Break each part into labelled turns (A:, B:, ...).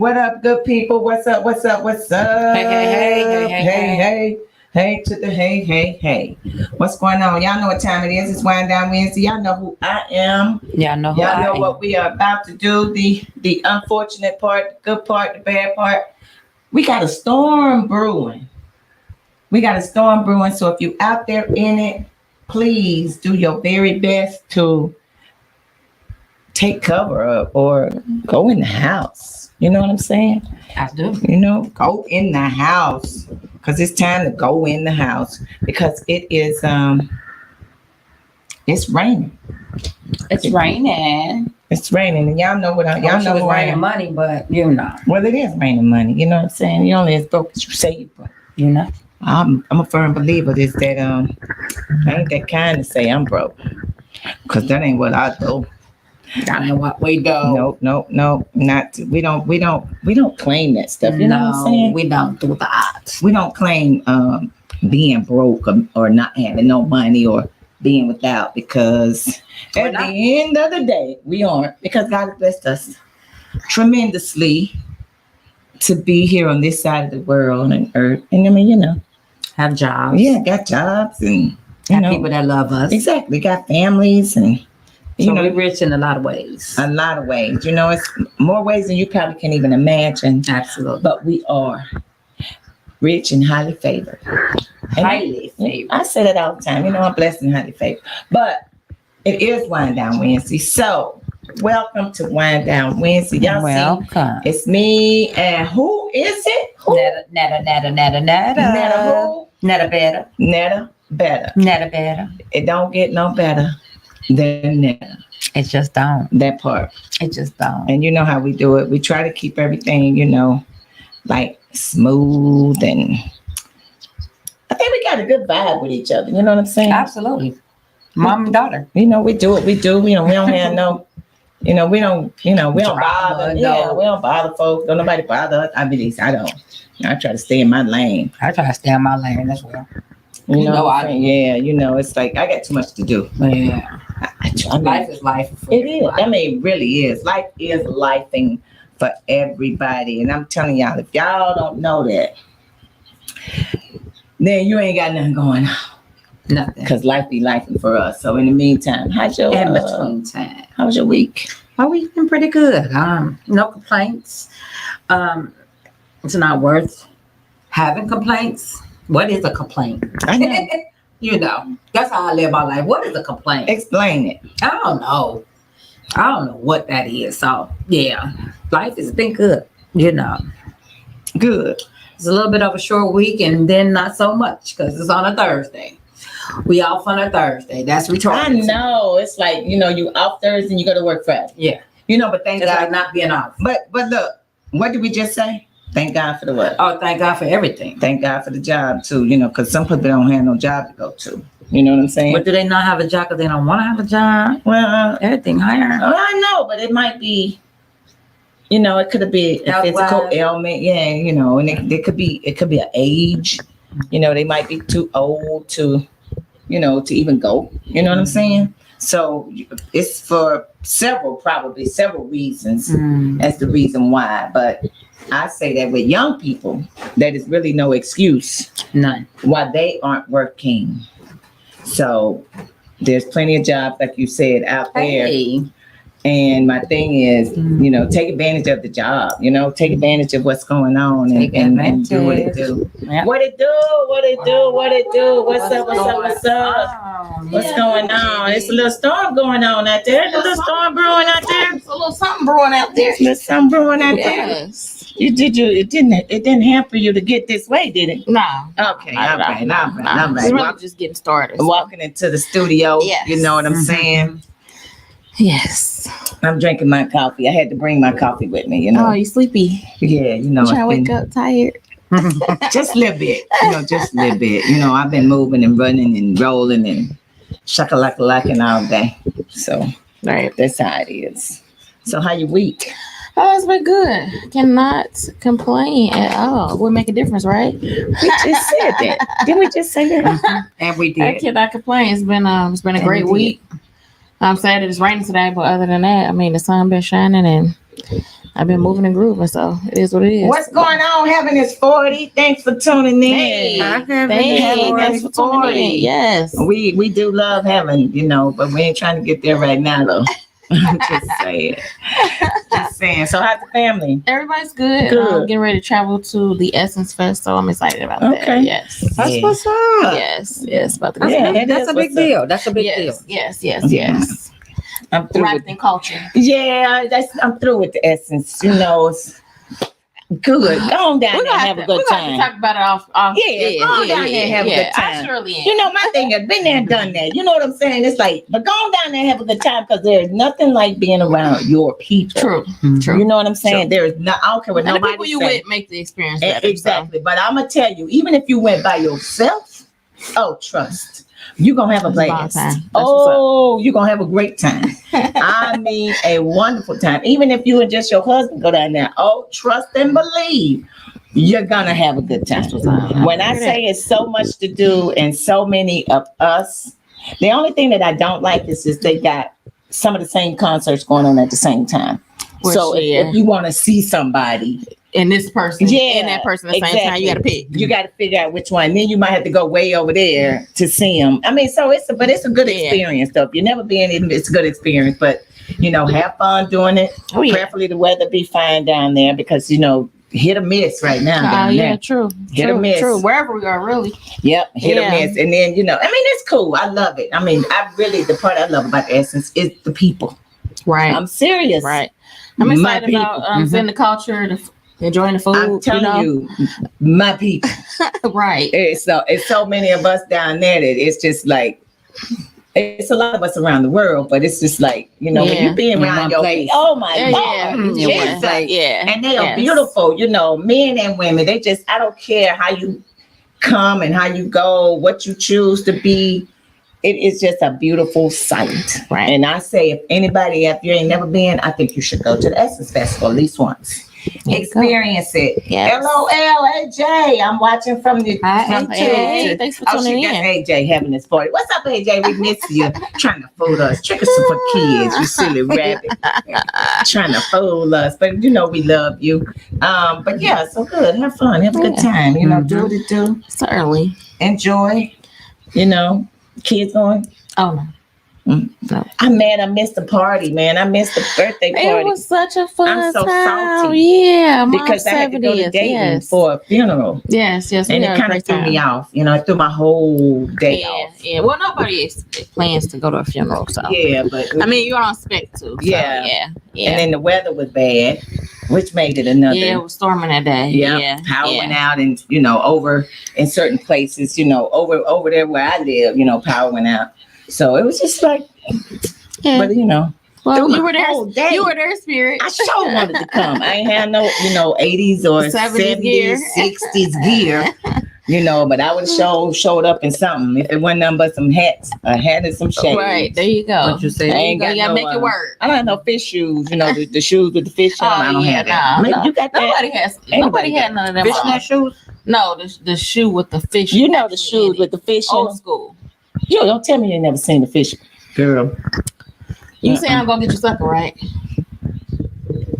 A: What up, good people? What's up? What's up? What's up? Hey to the hey. What's going on? Y'all know what time it is. It's Wind Down Wednesday. Y'all know who I am. Y'all know what we are about to do. The unfortunate part, the good part, the bad part. We got a storm brewing. So if you out there in it, please do your very best to take cover up or go in the house. You know what I'm saying?
B: I do.
A: Go in the house because it's time to go in the house because it is it's raining.
B: It's raining.
A: It's raining, and y'all know what y'all know.
B: It's raining money, but
A: Well, it is raining money. You know what I'm saying? You only as broke as you say you broke. I'm a firm believer that I ain't that kind to say I'm broke because that ain't what I do.
B: I know what we do.
A: No, not we don't claim that stuff. You know what I'm saying?
B: We don't do that.
A: We don't claim being broke or not having no money or being without because at the end of the day we aren't, because God has blessed us tremendously to be here on this side of the world and earth. And I mean,
B: have jobs.
A: Yeah, got jobs and
B: have people that love us.
A: Exactly, got families and.
B: We're rich in a lot of ways.
A: It's more ways than you probably can even imagine.
B: Absolutely.
A: But we are rich and highly favored.
B: Highly favored.
A: I say that all the time. I'm blessed and highly favored. But it is Wind Down Wednesday. So welcome to Wind Down Wednesday. Y'all
B: welcome.
A: See, it's me and who is it? Who?
B: Netta.
A: Netta who?
B: Netta better.
A: Netta better.
B: Netta better.
A: It don't get no better than Netta.
B: It just don't.
A: That part.
B: It just don't.
A: And you know how we do it. We try to keep everything, like smooth, and I think we got a good vibe with each other. You know what I'm saying?
B: Absolutely. Mom and daughter.
A: We do what we do. We don't have no, we don't bother. Yeah, we don't bother folks. Don't nobody bother us. I don't. I try to stay in my lane.
B: I try to stay in my lane as well.
A: It's like I got too much to do.
B: Yeah. Life is life.
A: It is. I mean, it really is. Life is lifing for everybody. And I'm telling y'all, if y'all don't know that, then you ain't got nothing going on.
B: Nothing.
A: Because life be lifing for us. So in the meantime, how's your How was your week?
B: My week's been pretty good. No complaints. It's not worth having complaints. What is a complaint?
A: I know.
B: That's how I live my life. What is a complaint?
A: Explain it.
B: I don't know what that is. So, yeah, life has been good,
A: Good.
B: It's a little bit of a short week and then not so much because it's on a Thursday. We off on a Thursday. That's retarded.
A: I know. It's like, you off Thursday and you go to work Friday.
B: Yeah.
A: But thank God.
B: Like not being off.
A: But look, what did we just say? Thank God for the what?
B: Oh, thank God for everything.
A: Thank God for the job too, because some people don't have no job to go to. You know what I'm saying?
B: But do they not have a job because they don't want to have a job?
A: Well,
B: everything higher.
A: I know, but it might be, it could be a physical ailment. Yeah, and it could be an age. They might be too old to, to even go. You know what I'm saying? So it's for several reasons. That's the reason why. But I say that with young people, that is really no excuse.
B: None.
A: Why they aren't working. So there's plenty of jobs, like you said, out there.
B: Hey.
A: And my thing is, take advantage of the job, take advantage of what's going on and do what it do.
B: Yeah.
A: What it do? What's up? What's going on? It's a little storm going on out there. There's a little storm brewing out there.
B: It's a little something brewing out there.
A: Yes. It didn't hamper you to get this way, did it?
B: No.
A: Okay, all right.
B: We're really just getting started.
A: Walking into the studio,
B: yes.
A: You know what I'm saying?
B: Yes.
A: I'm drinking my coffee. I had to bring my coffee with me,
C: Oh, you sleepy?
A: Yeah,
C: Trying to wake up tired?
A: Just a little bit, just a little bit. I've been moving and running and rolling and shakalaka-lacking all day. So,
C: Right.
A: That's how it is. So, how your week?
C: Oh, it's been good. Cannot complain at all. Would make a difference, right?
A: We just said that. Didn't we just say that?
B: And we
C: I
B: did.
C: cannot complain. It's been a great
A: we did.
C: week. I'm sad it's raining today, but other than that, I mean, the sun been shining and I've been moving and grooving, so it is what it is.
A: What's going on? Heaven is 40. Thanks for tuning in.
C: Hey,
A: Thanks
C: for tuning in. Yes.
A: We do love heaven, but we ain't trying to get there right now though. Just saying. Just saying. So how's the family?
C: Everybody's good.
A: Good.
C: Getting ready to travel to the Essence Fest, so I'm excited about that.
A: Okay.
C: Yes.
A: That's what's up.
C: Yes. About to go.
A: Yeah,
B: That's a big deal. That's a big deal.
C: Yes.
A: I'm through
C: Wrapped in culture.
A: I'm through with the Essence. It's good. Go on down there and have a good time.
C: We're talk about it off.
A: Yeah, go on down there and have a good time.
C: I surely am.
A: My thing has been there and done that. You know what I'm saying? It's like, but go on down there and have a good time because there's nothing like being around your people.
C: True.
A: You know what I'm saying?
C: True.
A: There's not. I don't care what
C: And the
A: nobody
C: people you
A: say.
C: with make the experience better.
A: Exactly. But I'm gonna tell you, even if you went by yourself, trust. You're gonna have a blast. You're gonna have a great time. I mean, a wonderful time. Even if you and just your husband go down there, trust and believe you're gonna have a good time. When I say it's so much to do and so many of us, the only thing that I don't like is they got some of the same concerts going on at the same time. So if you want to see somebody,
C: and this person, and that person at the same time, you got to pick.
A: You got to figure out which one. Then you might have to go way over there to see them. I mean, so it's a good experience though. If you've never been in, it's a good experience. But have fun doing it. Prayerfully, the weather be fine down there because hit or miss right now.
C: True.
A: Hit or miss.
C: True. Wherever we are, really.
A: Yep, hit or miss. And then it's cool. I love it. I mean, the part I love about the Essence is the people.
C: Right.
A: I'm serious.
C: Right. I'm excited about seeing the culture, enjoying the food.
A: I'm telling you, my people.
C: Right.
A: It's so many of us down there that it's just like it's a lot of us around the world, but it's just like when you being around your place. Oh my God. Jesus. And they are beautiful, men and women. They just I don't care how you come and how you go, what you choose to be. It is just a beautiful sight.
C: Right.
A: And I say, if you ain't never been, I think you should go to the Essence Festival at least once. Experience it.
C: Yes.
A: LOL, AJ. I'm watching from the.
C: Hey, thanks for tuning in.
A: AJ having this party. What's up, AJ? We miss you. Trying to fool us. Trick us for kids. You silly rabbit. Trying to fool us. But we love you. But yeah, so good. Have fun. Have a good time. Do what it do.
C: Certainly.
A: Enjoy. Kids going?
C: Oh no. No.
A: I missed the party, man. I missed the birthday party.
C: It was such a fun
A: I'm so
C: time.
A: salty.
C: Yeah,
A: because I had to go to Dayton for a funeral.
C: Yes.
A: And it kind of threw me off. It threw my whole day off.
C: Yeah. Well, nobody plans to go to a funeral, so.
A: Yeah, but
C: I mean, you don't expect to. So, yeah.
A: And then the weather was bad, which made it another.
C: Yeah, it was storming that day. Yeah.
A: Power went out, and over in certain places, over there where I live, power went out. So it was just like, but
C: well, you were there. You were there, spirit.
A: I sure wanted to come. I ain't had no, 80s or 70s,
C: gear.
A: 60s gear, but I would have showed up in something. If it wasn't nothing but some hats, a hat and some shades.
C: Right, there you go.
B: What you say?
A: I ain't got
C: you gotta make it work.
A: I don't have no fish shoes, the shoes with the fish on. I don't have that.
C: No.
A: You got that?
C: Nobody had none of them.
B: Fishnet shoes?
C: No, the shoe with the fish.
A: The shoes with the fish in
C: old
A: them?
C: school.
A: Yo, don't tell me you ain't never seen the fish, girl.
C: You saying I'm gonna get you sucker, right?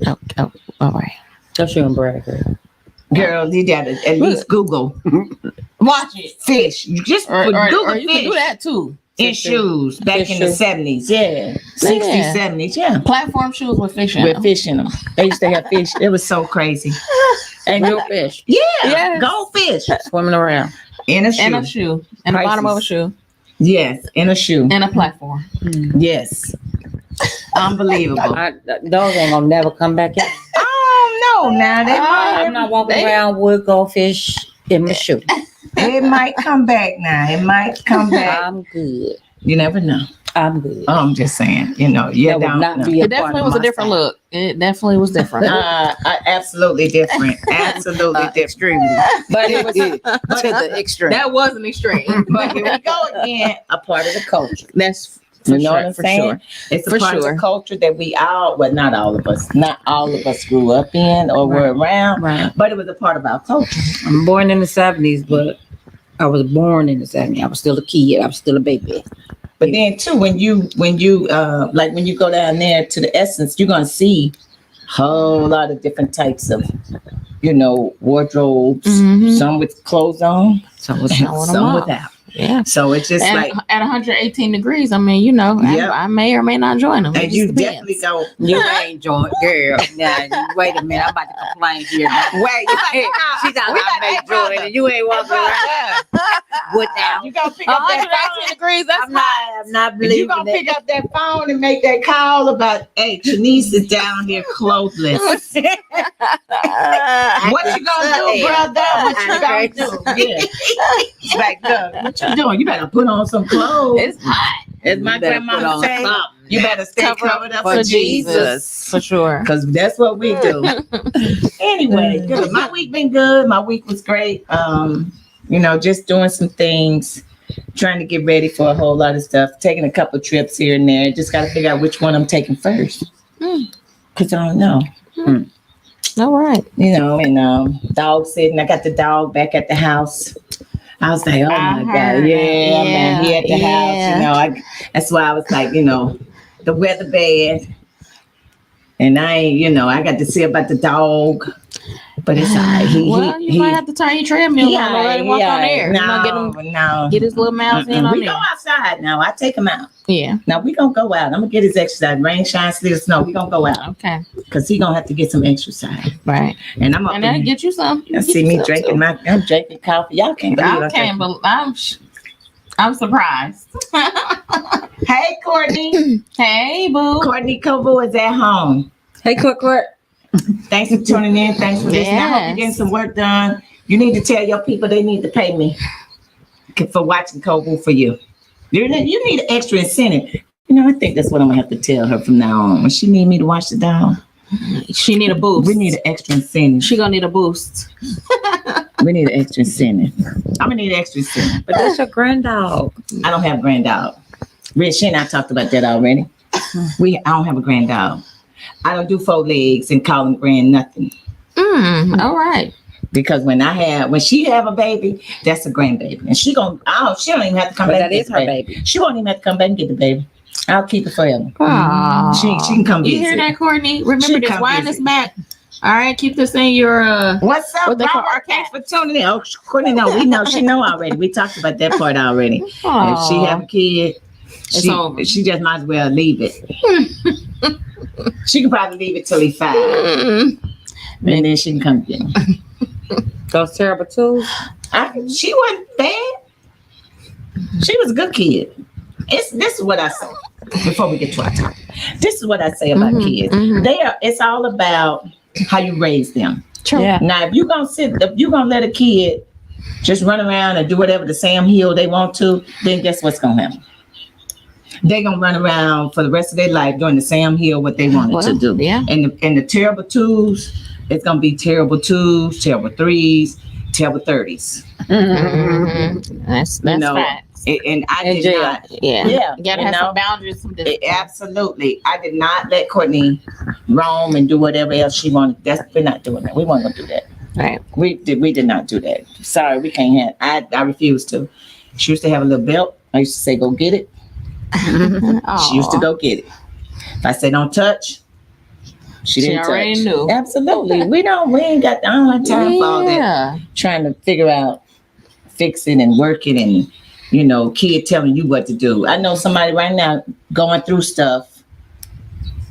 C: Oh, all right.
B: Don't you brag,
A: Girl, you gotta at least Google.
C: Watch it.
A: Fish. You just Google
C: or you
A: fish
C: can do that too.
A: in shoes back in the 70s. Yeah. 60s, 70s. Yeah.
C: Platform shoes with fish in
A: With
C: them.
A: fish in them. They used to have fish. It was so crazy.
B: And your fish
A: Yeah.
C: Yes.
A: Goldfish.
B: swimming around.
A: In a shoe.
C: And a shoe. And the bottom of a shoe.
A: Yes. In a shoe.
C: And a platform.
A: Yes. Unbelievable.
B: Those ain't gonna never come back in.
A: Oh no! Now they might.
B: I'm not walking around with goldfish in my shoe.
A: It might come back now. It might come back.
B: I'm good.
A: You never know.
B: I'm good.
A: Oh, I'm just saying. You
B: That would
A: don't
B: not
A: know.
B: be a
C: It
B: part
C: definitely
B: of
C: was a
B: my
C: different
B: style.
C: look. It definitely was different.
A: Absolutely different. Absolutely different.
B: Extremely.
A: But it was.
B: To the extreme.
C: That was an extreme.
A: But here we go again. A part of the culture.
C: That's for
A: You know what I'm
C: for
A: saying?
C: sure.
A: It's a
C: For
A: part of
C: sure.
A: the culture that not all of us grew up in or were around,
B: Right.
A: but it was a part of our culture.
B: I'm born in the 70s, but I was born in the 70s. I was still a kid. I was still a baby.
A: But then too, when you go down there to the Essence, you're gonna see whole lot of different types of, wardrobes.
C: Mhm.
A: Some with clothes on,
B: So it's
C: Showing 'em
B: some
C: up.
B: without.
C: Yeah.
A: so it's just
C: And
A: like,
C: at 118 degrees, I mean,
A: Yep.
C: I may or may not join them. It
A: and
C: just
A: you
C: depends.
A: definitely go.
B: You ain't joined, girl. Now, wait a minute. I'm about to complain here.
A: Wait,
B: She thought
A: we
B: I
A: got
B: made
A: that brother.
B: Jordan. You ain't walking around without.
A: You gonna pick up that
C: 118
A: phone?
C: degrees. That's
B: I'm not
A: You
B: believing
A: gonna
B: that.
A: pick up that phone and make that call about, hey, Trinice is down here clothless. What you gonna do, brother? What you gonna do? Yeah. It's like, look, what you doing? You better put on some clothes.
C: It's hot.
A: As my
B: You better
A: grandma
B: put on
A: say,
B: something.
A: you better stay covered up for Jesus.
C: for sure.
A: Because that's what we do. Anyway, good. My week been good. My week was great. Just doing some things, trying to get ready for a whole lot of stuff, taking a couple trips here and there. Just got to figure out which one I'm taking first. Because I don't know.
C: All right.
A: And dog sitting. I got the dog back at the house. I was like, oh my God. Yeah, man. He at the house. That's why I was like, the weather bad. And I got to see about the dog. But it's all right.
C: You might have to turn your treadmill on and let him walk on air. Get his little mouth in on
A: we
C: there.
A: go outside now. I take him out.
C: Yeah.
A: Now we gonna go out. I'm gonna get his exercise. Rain, shine, sleet, or snow. We gonna go out.
C: Okay.
A: Because he gonna have to get some exercise.
C: Right.
A: And I'm up
C: And that'll
A: in,
C: get you some.
A: you see me drinking I'm drinking coffee. Y'all can't believe
C: I can't believe I'm surprised.
A: Hey, Courtney.
C: Hey, boo.
A: Courtney Kovu is at home.
B: Hey, Court.
A: Thanks for tuning in. Thanks for listening. I hope
C: Yes.
A: you're getting some work done. You need to tell your people they need to pay me for watching Kovu for you. You need an extra incentive. I think that's what I'm gonna have to tell her from now on. When she need me to watch the dog,
C: She need a boost.
A: we need an extra incentive.
C: She gonna need a boost.
A: We need an extra incentive. I'm gonna need an extra incentive.
B: But that's your grand dog.
A: I don't have a grand dog. Rich and I talked about that already. I don't have a grand dog. I don't do 4 legs and call them grand nothing.
C: All right.
A: Because when she have a baby, that's a grandbaby. And she don't even have to come
B: But
A: back
B: that
A: and get
B: is
A: the
B: her
A: baby.
B: baby.
A: She won't even have to come back and get the baby. I'll keep it forever.
C: Aw.
A: She can come
C: You
A: visit.
C: hear that, Courtney? Remember
A: She
C: this.
A: come
C: Wind
A: visit.
C: this back. All right. Keep this in your.
A: What's up,
C: What they call
A: Robert? Thanks for tuning in. Oh, Courtney, we know. She know already. We talked about that part already. If she have a kid,
C: It's over.
A: she just might as well leave it. She can probably leave it till he's 5. And then she can come get him.
B: Those terrible tools.
A: She wasn't bad. She was a good kid. This is what I say before we get to our topic. This is what I say about kids. It's all about how you raise them.
C: True.
B: Yeah.
A: Now, if you're gonna let a kid just run around and do whatever the Sam Hill they want to, then guess what's gonna happen? They're gonna run around for the rest of their life doing the Sam Hill what they wanted to do.
C: Yeah.
A: And the terrible twos, it's gonna be terrible 2s, terrible 3s, terrible 30s.
C: That's facts.
A: And I
B: In
A: did
B: jail.
A: not.
C: Yeah.
A: Yeah,
C: You gotta have some boundaries. Some discipline.
A: Absolutely. I did not let Courtney roam and do whatever else she wanted. We're not doing that. We weren't gonna do that.
C: Right.
A: We did not do that. Sorry, we can't have. I refused to. She used to have a little belt. I used to say, "Go get it." She used to go get it. If I say, "Don't touch," she didn't
C: already
A: touch.
C: knew.
A: Absolutely. We don't have time for all that.
C: Yeah.
A: Trying to figure out, fix it and work it, and kid telling you what to do. I know somebody right now going through stuff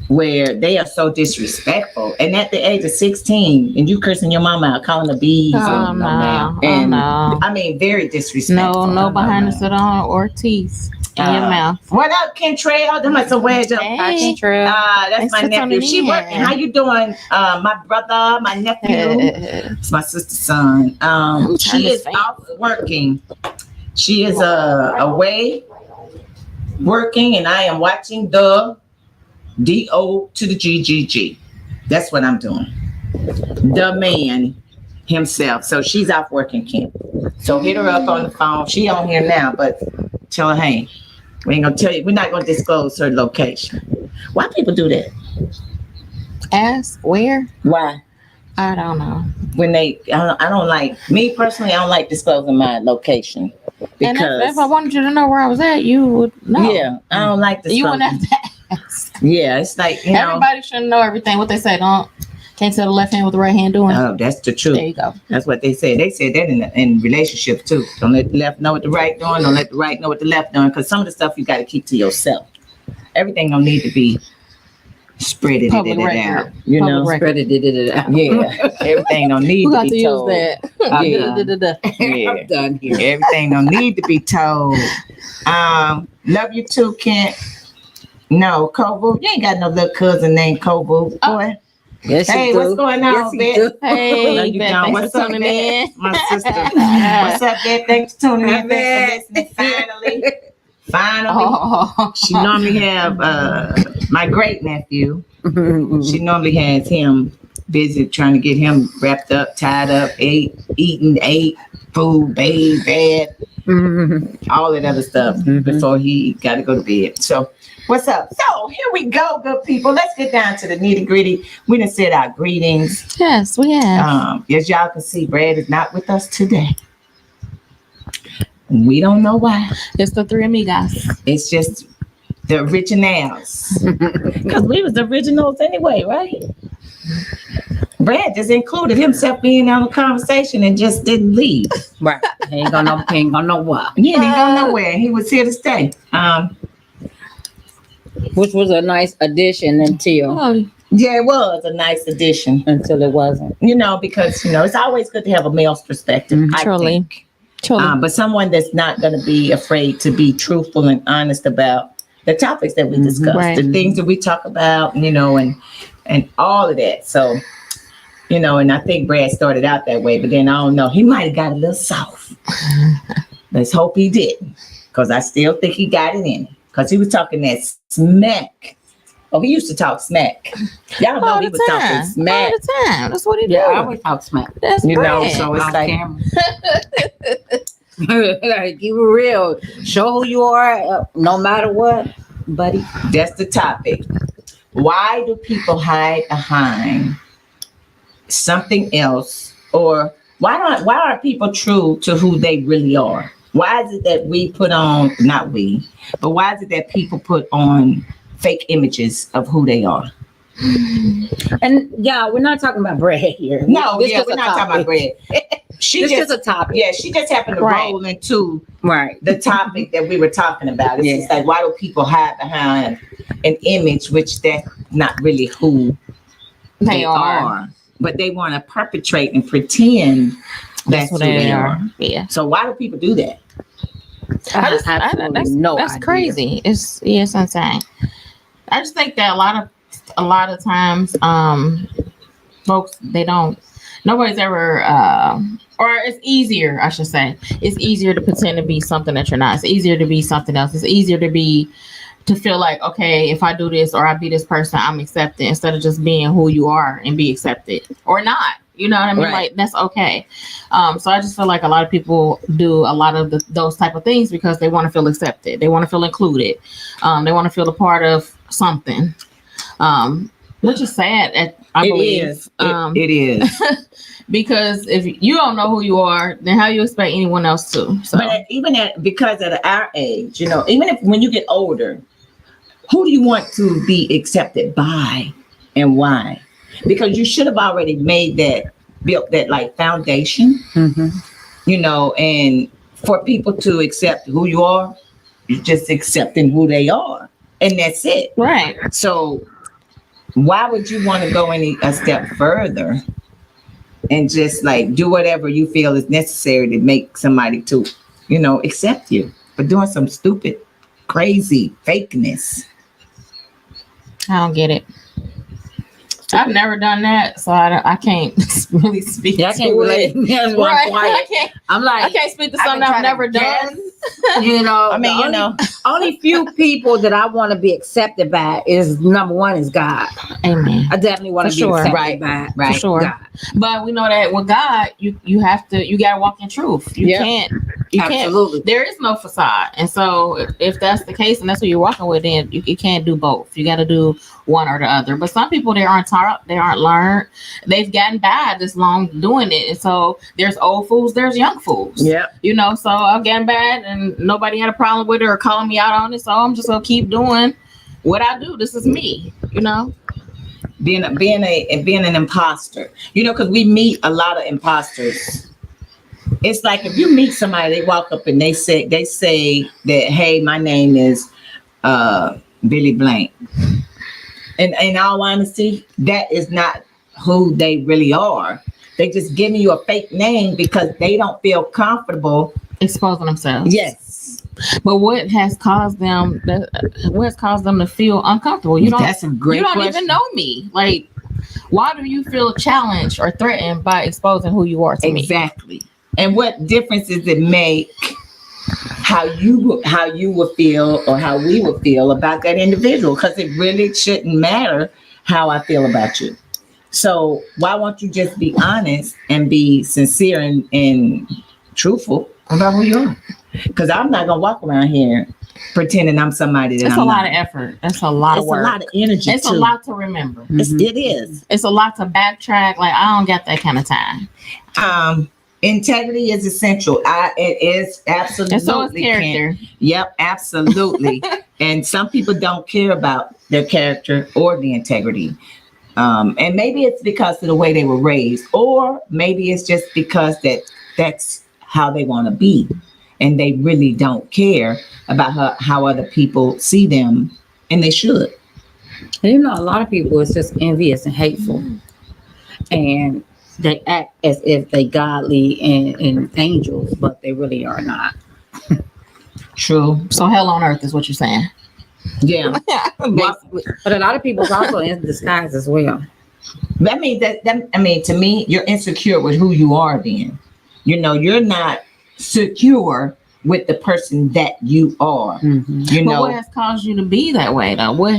A: where they are so disrespectful, and at the age of 16, and you cursing your mama out, calling her bees.
C: Oh, no.
A: And
C: no.
A: I mean, very disrespectful.
C: No behind the sit on or teeth in your mouth.
A: What up, Kentrail? Them like some wedge up.
C: Hey.
A: That's
C: Thanks
A: my
C: for
A: nephew.
C: tuning
A: She
C: in.
A: working. How you doing? My brother, my nephew. It's my sister's son. She is off working. She is away working, and I am watching the DO to the GGG. That's what I'm doing. The man himself. So she's off working, Kim. So hit her up on the phone. She on here now, but tell her, hey, we ain't gonna tell you. We're not gonna disclose her location. Why people do that?
C: Ask where?
A: Why?
C: I don't know.
A: When I don't like, me personally, I don't like disclosing my location
C: And
A: because
C: if I wanted you to know where I was at, you would know.
A: yeah, I don't like
C: You
A: disclosing.
C: wouldn't have to ask.
A: Yeah, it's like, you know.
C: Everybody shouldn't know everything. What they say, can't tell the left hand what the right hand doing.
A: Oh, that's the truth.
C: There you go.
A: That's what they said. They said that in relationships too. Don't let the left know what the right doing. Don't let the right know what the left doing. Because some of the stuff you got to keep to yourself. Everything don't need to be spreaded it out. You know,
B: spreaded it out.
A: Yeah, everything don't need to be told.
C: Yeah.
B: I'm done here.
A: Everything don't need to be told. Love you too, Kent. No, Kobu. You ain't got no little cousin named Kobu, boy.
B: Yes,
A: hey, what's going on,
B: yes,
A: Bet?
C: Hey,
A: you
C: Bet,
A: don't.
C: thanks
A: What's
C: for
A: up,
C: tuning
A: Bet?
C: in.
A: My sister. What's up, Bet? Thanks for tuning in. Thanks for listening. Finally.
C: Oh.
A: She normally have my great nephew. She normally has him busy trying to get him wrapped up, tied up, ate food, bathed, bed, all that other stuff before he got to go to bed. So, what's up? So, here we go, good people. Let's get down to the nitty gritty. We done said our greetings.
C: Yes, we have.
A: As y'all can see, Brad is not with us today. We don't know why.
C: It's the three amigas.
A: It's just the originals. Because we was the originals anyway, right? Brad just included himself being on the conversation and just didn't leave.
B: Right. Ain't gonna know why.
A: Yeah, he ain't going nowhere. He was here to stay.
B: Which was a nice addition until
A: Yeah, it was a nice addition.
B: it wasn't.
A: You know, because, you know, it's always good to have a male's perspective. I
C: Truly.
A: think. But someone that's not going to be afraid to be truthful and honest about the topics that we discuss,
C: Right.
A: the things that we talk about, you know, and all of that. So, you know, and I think Brad started out that way, but then I don't know. He might have got a little soft. Let's hope he didn't, because I still think he got it in him, because he was talking that smack. Oh, he used to talk smack. Y'all know
C: All
A: he
C: the
A: was talking
C: time.
A: smack.
C: All the time. That's what he
B: Yeah, I
C: do.
B: always talk smack.
C: That's
A: You know,
C: Brad.
A: so it's
B: Off
A: like,
B: camera. Like, keep it real. Show who you are, no matter what, buddy.
A: that's the topic. Why do people hide behind something else? Or why are people true to who they really are? Why is it that we put on, not we, but why is it that people put on fake images of who they are?
B: And yeah, we're not talking about Brad here.
A: No,
B: This
A: yeah,
B: is
A: we're
B: a
A: not talking about
B: topic.
A: Brad. She
B: This
A: just,
B: is a topic.
A: yeah, she just happened to
C: Right.
A: roll into
B: Right.
A: the topic that we were talking about. It's
B: Yeah.
A: just like, why do people hide behind an image which that's not really who
C: They are.
A: but they want to perpetrate and pretend that's
C: what
A: who they are.
C: Yeah.
A: So why do people do that?
C: That's
B: idea.
C: crazy. It's insane. I just think that a lot of times, folks, nobody's ever, or it's easier, I should say. It's easier to pretend to be something that you're not. It's easier to be something else. It's easier to feel like, okay, if I do this or I be this person, I'm accepted, instead of just being who you are and be accepted or not. You know what I mean?
A: Right.
C: Like, that's okay. So I just feel like a lot of people do a lot of those type of things because they want to feel accepted. They want to feel included. They want to feel a part of something. Which is sad. I believe.
A: It is.
C: Because if you don't know who you are, then how you expect anyone else to? So
A: But because at our age, you know, even if when you get older, who do you want to be accepted by and why? Because you should have already built that like foundation, you know, and for people to accept who you are, you're just accepting who they are. And that's it.
C: right.
A: So why would you want to go a step further and just like do whatever you feel is necessary to make somebody to, you know, accept you for doing some stupid, crazy fakeness?
C: I don't get it. I've never done that, so I can't really speak.
B: Yeah, I can't
C: to
B: relate.
C: it.
B: That's why I'm
C: Right.
B: quiet. I'm
C: I
B: like,
C: can't speak to
B: I
C: something
B: can
C: I've
B: try
C: never
B: to guess.
C: done.
B: you know,
A: I mean,
B: the
A: you know,
B: only few people that I want to be accepted by is number one is God.
C: Amen.
B: I definitely want
C: For
B: to be
C: sure.
B: accepted by
A: Right.
C: For sure.
B: God.
C: But we know that with God, you gotta walk in truth. You
B: Yep.
C: can't.
B: Absolutely.
C: There is no facade, and so if that's the case, and that's what you're walking with, then you can't do both. You got to do one or the other. But some people, they aren't taught, they aren't learned. They've gotten by this long doing it, and so there's old fools, there's young fools.
A: yeah.
C: You know, so I've gotten bad, and nobody had a problem with it or calling me out on it. So I'm just gonna keep doing what I do. This is me, you know.
A: Being an imposter, you know, because we meet a lot of imposters. It's like if you meet somebody, they walk up and they say that, hey, my name is Billy Blank. And in all honesty, that is not who they really are. They just giving you a fake name because they don't feel comfortable
C: exposing themselves.
A: Yes.
C: But what has caused them to feel uncomfortable?
A: That's a great question.
C: You don't even know me. Like, why do you feel challenged or threatened by exposing who you are to me?
A: Exactly. And what difference does it make how you would feel or how we would feel about that individual? Because it really shouldn't matter how I feel about you. So why won't you just be honest and be sincere and truthful about who you are? Because I'm not gonna walk around here pretending I'm somebody that
C: That's
A: I'm
C: a lot
A: not.
C: of effort. That's a lot of work.
A: It's a lot of energy.
C: It's
A: too.
C: a lot to remember.
A: It is.
C: It's a lot to backtrack. Like, I don't got that kind of time.
A: Integrity is essential. It is absolutely.
C: And so is character.
A: Yep, absolutely. And some people don't care about their character or the integrity. And maybe it's because of the way they were raised, or maybe it's just because that's how they want to be. And they really don't care about how other people see them, and they should.
B: And you know, a lot of people is just envious and hateful, and they act as if they godly and angels, but they really are not.
A: True.
C: So hell on earth is what you're saying.
A: Yeah.
B: But a lot of people is also in disguise as well.
A: I mean, to me, you're insecure with who you are then. You know, you're not secure with the person that you are.
B: Mm-hmm.
A: You know,
C: but what has caused you to be that way though? What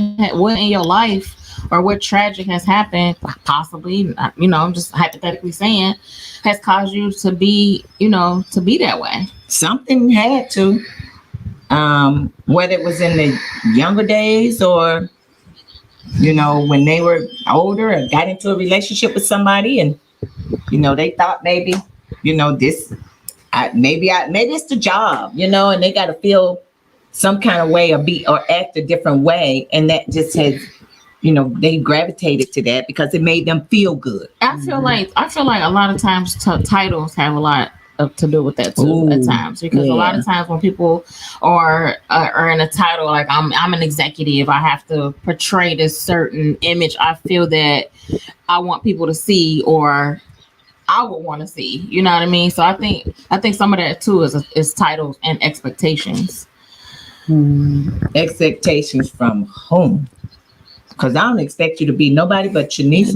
C: in your life or what tragic has happened, possibly, you know, I'm just hypothetically saying, has caused you to be, you know, to be that way?
A: Something had to, whether it was in the younger days or, you know, when they were older and got into a relationship with somebody and, you know, they thought maybe, you know, maybe it's the job, you know, and they got to feel some kind of way or act a different way. And that just has, you know, they gravitated to that because it made them feel good.
C: I feel like a lot of times titles have a lot to do with that too. At times, because a lot of times when people are in a title, like I'm an executive, I have to portray this certain image I feel that I want people to see or I would want to see. You know what I mean? So I think some of that too is titles and expectations.
A: Expectations from whom? Because I don't expect you to be nobody but Shanice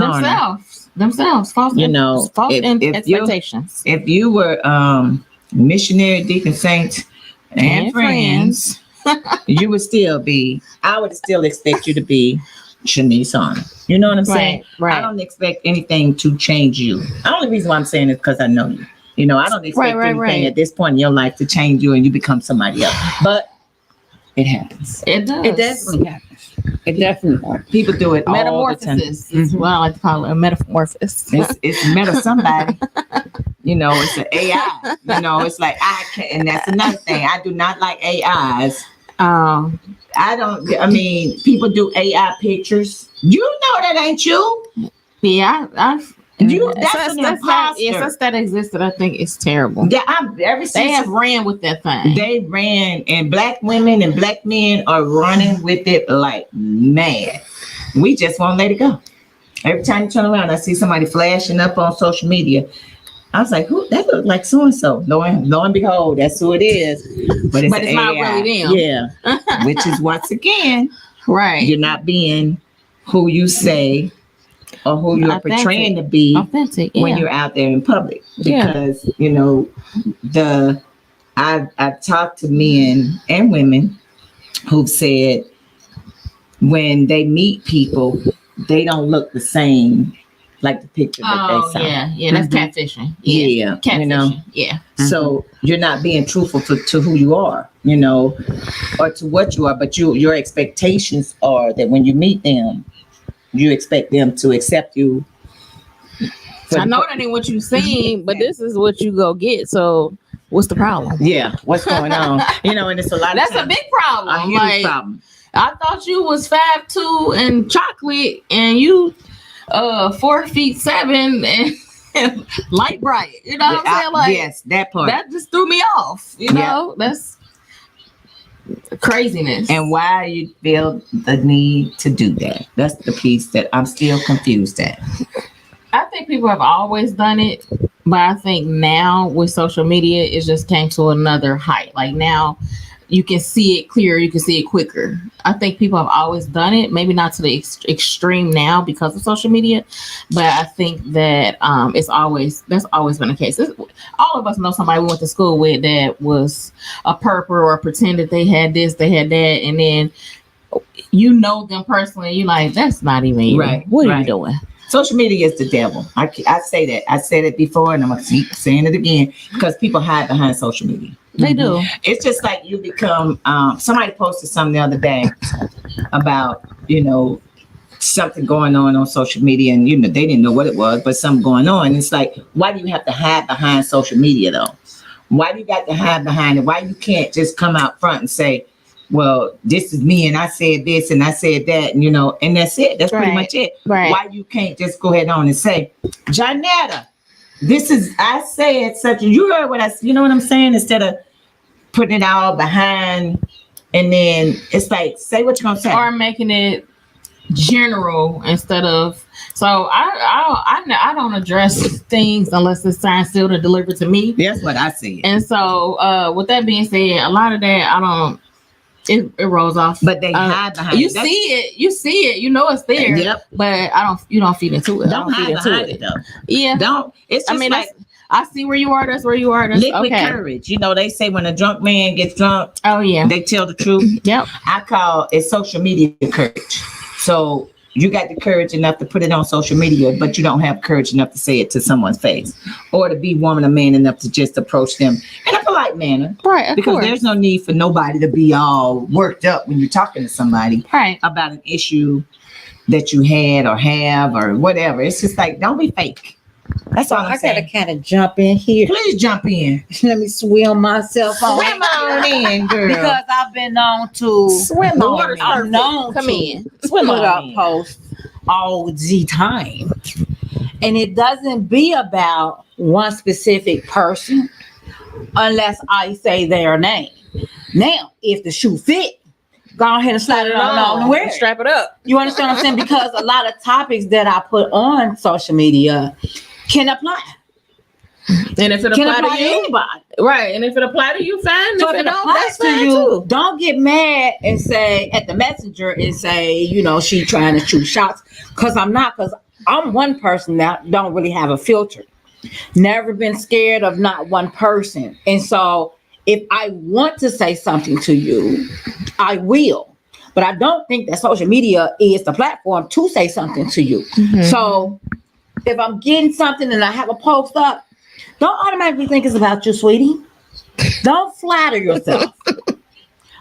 C: themselves. False,
A: you know,
C: false expectations.
A: If you were missionary, deacon, saints, and friends, you would still be. I would still expect you to be Shanice Honor. You know what I'm saying?
C: Right.
A: I don't expect anything to change you. The only reason why I'm saying it is because I know you. You know, I don't expect anything at this point in your life to change you and you become somebody else. But it happens.
C: It does.
B: It definitely happens. It definitely.
A: People do it all the time.
C: Metamorphosis is what I like to call it, a metamorphosis.
A: It's meta somebody. You know, it's an AI. You know, it's like I can't, and that's another thing. I do not like AIs. I mean, people do AI pictures. You know that ain't you.
C: Yeah,
A: that's an imposter.
C: Since that existed, I think it's terrible.
A: Yeah,
C: they have ran with that thing.
A: They ran, and black women and black men are running with it like mad. We just won't let it go. Every time you turn around, I see somebody flashing up on social media. I was like, "Who? That looks like so and so." Lo and behold, that's who it is. But it's
C: not really them.
A: Yeah, which is once again,
C: right.
A: You're not being who you say or who you're portraying to be
C: authentic
A: when you're out there in public. Because you know, I've talked to men and women who've said when they meet people, they don't look the same like the picture that they saw.
C: Yeah, that's catfishing.
A: Yeah,
C: catfishing.
A: You know?
C: Yeah.
A: So you're not being truthful to who you are, you know, or to what you are, but your expectations are that when you meet them, you expect them to accept you.
C: I know that ain't what you seen, but this is what you go get. So what's the problem?
A: Yeah, what's going on? You know, and it's a lot.
C: That's a big problem.
A: A huge problem.
C: I thought you was 5'2" and chocolate, and you 4'7" and light bright. You know what I'm saying? Like,
A: yes, that part.
C: That just threw me off. You know, that's craziness.
A: And why you feel the need to do that? That's the piece that I'm still confused at.
C: I think people have always done it, but I think now with social media, it just came to another height. Like now, you can see it clearer, you can see it quicker. I think people have always done it, maybe not to the extreme now because of social media, but I think that that's always been the case. All of us know somebody we went to school with that was a perper or pretended they had this, they had that, and then you know them personally. You're like, that's not even you.
A: Right.
C: What are you doing?
A: Social media is the devil. I say that. I said it before, and I'm gonna keep saying it again because people hide behind social media.
C: They do.
A: It's just like you become. Somebody posted something the other day about something going on social media, and they didn't know what it was, but something going on. It's like, why do you have to hide behind social media though? Why do you got to hide behind it? Why you can't just come out front and say, well, this is me, and I said this, and I said that, and that's it. That's pretty much it.
C: Right.
A: Why you can't just go ahead on and say, Janetta, I said such, you heard what you know what I'm saying? Instead of putting it all behind, and then it's like, say what you're gonna say.
C: Or making it general instead of, so I don't address things unless it's signed, sealed, or delivered to me.
A: That's what I see.
C: And so with that being said, a lot of that it rolls off.
A: But they hide behind
C: you. See it, you know it's there.
A: Yep.
C: But you don't feed into it.
A: Don't hide behind it though.
C: Yeah.
A: Don't. It's just like,
C: I see where you are. That's where you are. That's
A: liquid courage. They say when a drunk man gets drunk,
C: oh yeah,
A: they tell the truth.
C: Yep.
A: I call it social media courage. So you got the courage enough to put it on social media, but you don't have courage enough to say it to someone's face, or to be woman or man enough to just approach them in a polite manner.
C: Right.
A: Because there's no need for nobody to be all worked up when you're talking to somebody about an issue that you had or have or whatever. It's just like, don't be fake. That's all I'm saying.
B: I gotta kind of jump in here.
A: Please jump in.
B: Let me swim myself on.
A: Swim on in, girl.
B: Because I've been known to
A: swim on.
B: I'm known
C: Come
B: to
C: in.
B: Swim put up posts all the time, and it doesn't be about one specific person unless I say their name. Now, if the shoe fit, go ahead and slide it on and wear it.
C: Strap it up.
B: You understand what I'm saying? Because a lot of topics that I put on social media can apply.
C: And if it apply to you,
B: anybody.
C: Right. And if it apply to you, fine.
B: So
C: if it don't,
B: applies
C: that's
B: to
C: fine
B: you,
C: too.
B: don't get mad and say at the messenger and say, she trying to shoot shots. Because I'm not, because I'm one person that don't really have a filter. Never been scared of not one person. And so if I want to say something to you, I will. But I don't think that social media is the platform to say something to you. Mm-hmm. So if I'm getting something and I have a post up, don't automatically think it's about you, sweetie. Don't flatter yourself.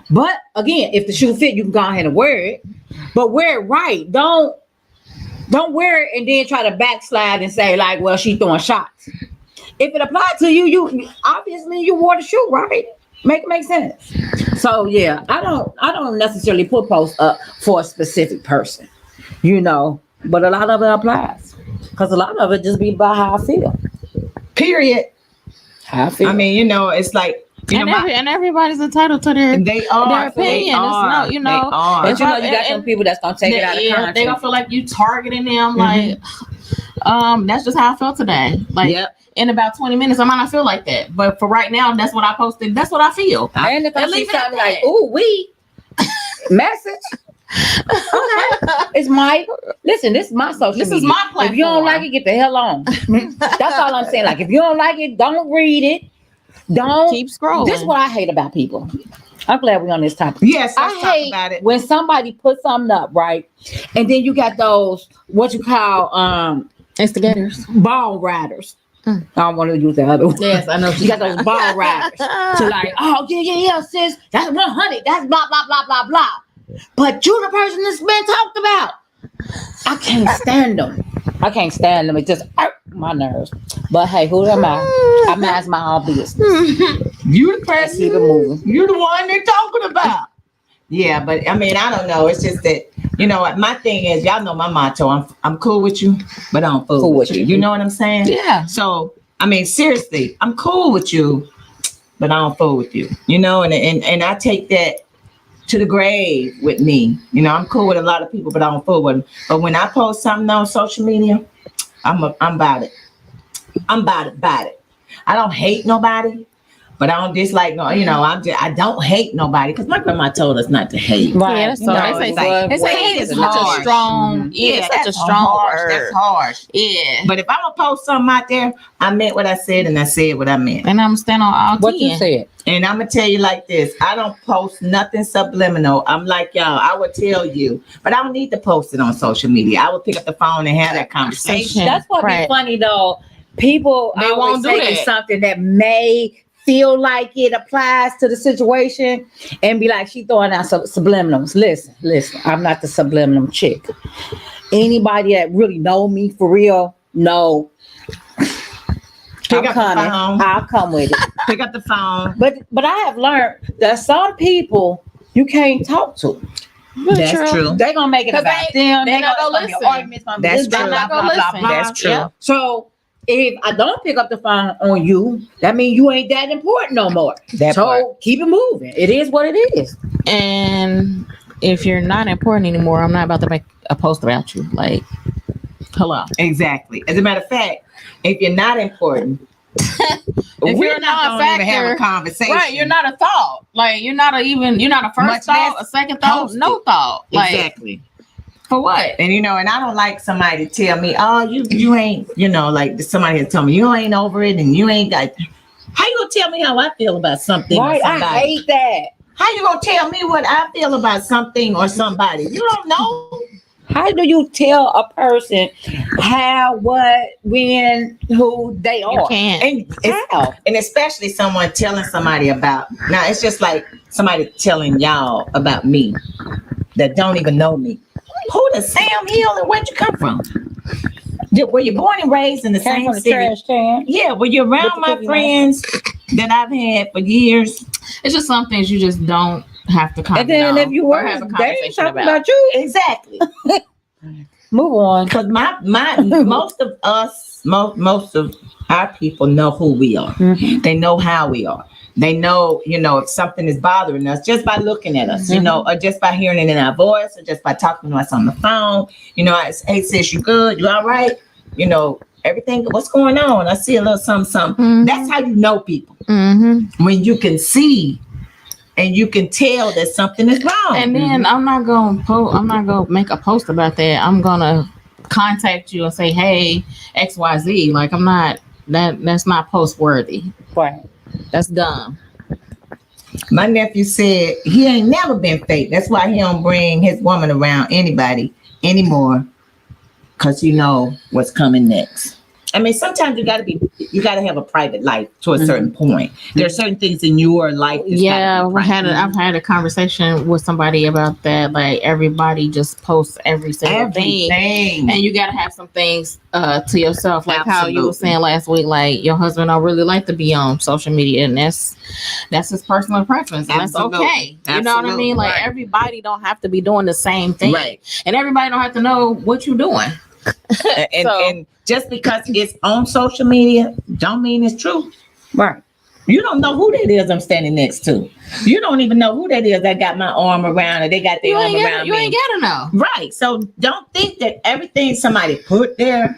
B: But again, if the shoe fit, you can go ahead and wear it. But wear it right. Don't wear it and then try to backslide and say like, well, she's throwing shots. If it applied to you, you obviously you wore the shoe, right? Make sense. So yeah, I don't necessarily put posts up for a specific person, but a lot of it applies because a lot of it just be about how I feel.
A: Period.
B: How I feel.
A: I mean, it's like
C: and everybody's entitled to their
A: they are
C: their opinion.
A: They
C: It's not,
A: They are.
B: But you got some people that's gonna take it out of context.
C: They gonna feel like you targeting them. Like, that's just how I feel today. Like, in about 20 minutes, I might not feel like that. But for right now, that's what I posted. That's what I feel.
B: And if I see something like, ooh, message. Okay. It's listen, this is my social media.
C: This is my platform.
B: If you don't like it, get the hell on. That's all I'm saying. Like, if you don't like it, don't read it. Don't
C: keep scrolling.
B: This is what I hate about people. I'm glad we're on this topic.
A: Yes,
B: I hate about it when somebody puts something up, right? And then you got those what you call
C: instigators,
B: ball riders. I don't want to use the other one.
C: Yes, I know.
B: You got those ball riders. So like, oh yeah, sis, that's 100. That's blah blah blah blah blah. But you the person that's been talked about. I can't stand them. It just hurt my nerves. But hey, who am I? I mind my own business.
A: You the person.
B: Keep it moving.
A: You the one they're talking about. Yeah, but I mean, I don't know. It's just that, my thing is, y'all know my motto. I'm cool with you, but I don't fool with you. You know what I'm saying?
B: Yeah.
A: So, I mean, seriously, I'm cool with you, but I don't fool with you. And I take that to the grave with me. I'm cool with a lot of people, but I don't fool with them. But when I post something on social media, I'm about it. I'm about it. I don't hate nobody. But I don't dislike no, I don't hate nobody because my grandma told us not to hate.
C: Right. Yeah, that's so they say hate is such a strong, such a strong word.
A: That's harsh.
C: Yeah.
A: But if I'm gonna post something out there, I meant what I said and I said what I meant.
C: And I'm standing on all
B: what you said.
A: And I'm gonna tell you like this: I don't post nothing subliminal. I'm like y'all. I would tell you, but I don't need to post it on social media. I would pick up the phone and have that conversation.
B: That's what be funny though. People
C: they won't do that.
B: Something that may feel like it applies to the situation and be like, she throwing out some subliminals. Listen, I'm not the subliminal chick. Anybody that really know me for real, know I'll come with it.
A: Pick up the phone.
B: But I have learned that some people you can't talk to.
A: That's true.
B: They're gonna make it about them.
C: They're not gonna listen.
A: That's true.
C: That's true.
B: Yeah. So if I don't pick up the phone on you, that means you ain't that important no more. Keep it moving. It is what it is.
C: And if you're not important anymore, I'm not about to make a post about you. Like, hello.
A: Exactly. As a matter of fact, if you're not important,
C: if you're not going to have a conversation, right? You're not a thought. Like you're not a first thought, a second thought, no thought. Like,
A: exactly.
C: For what?
A: And and I don't like somebody to tell me, oh, you ain't, like somebody has told me you ain't over it and you ain't got. How you gonna tell me how I feel about something?
B: Right, I hate that.
A: How you gonna tell me what I feel about something or somebody? You don't know.
B: How do you tell a person how, what, when, who they are?
C: You can't.
A: And especially someone telling somebody about. Now it's just like somebody telling y'all about me that don't even know me. Who the Sam Hill and where'd you come from? Were you born and raised in the same city? Yeah, were you around my friends that I've had for years?
C: It's just some things you just don't have to comment on.
B: And then if you were, they ain't talking about you.
A: Exactly.
B: Move on.
A: Because most of us, most of our people know who we are. Mm-hmm. They know how we are. They know, if something is bothering us just by looking at us, or just by hearing it in our voice, or just by talking to us on the phone. Hey, sis, you good? You all right? Everything, what's going on? I see a little something. Mm-hmm. That's how you know people. Mm-hmm. When you can see and you can tell that something is wrong.
C: And then I'm not gonna make a post about that. I'm gonna contact you and say, hey, XYZ. Like I'm not that's not post worthy.
B: Right.
C: That's dumb.
A: My nephew said he ain't never been fake. That's why he don't bring his woman around anybody anymore. Cause you know what's coming next. I mean, sometimes you gotta have a private life to a certain point. There are certain things in your life.
C: Yeah, I've had a conversation with somebody about that. Like everybody just posts every single thing, and you gotta have some things to yourself. Like how you were saying last week, like your husband don't really like to be on social media, and that's his personal preference, and that's okay. You know what I mean? Like everybody don't have to be doing the same thing, and everybody don't have to know what you're doing.
A: And just because it's on social media don't mean it's true.
B: Right.
A: You don't know who that is I'm standing next to. You don't even know who that is that got my arm around or they got their arm around me.
C: You ain't gotta know.
A: Right. So don't think that everything somebody put there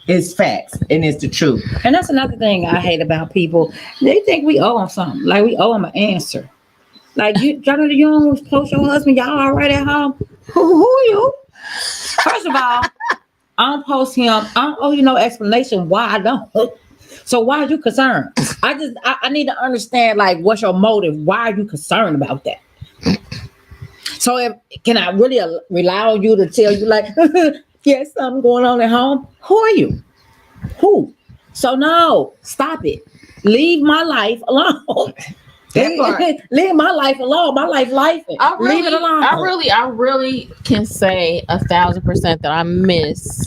A: is facts and it's the truth.
B: And that's another thing I hate about people. They think we owe them something. Like we owe them an answer. Like you don't post your husband, y'all all right at home? Who are you? First of all, I don't post him. I don't owe you no explanation why I don't. So why are you concerned? I need to understand, like, what's your motive? Why are you concerned about that? So can I really rely on you to tell you, like, yes, something going on at home? Who are you? Who? So no, stop it. Leave my life alone. Leave my life alone. My life. Leave it alone.
C: I really can say 1,000% that I miss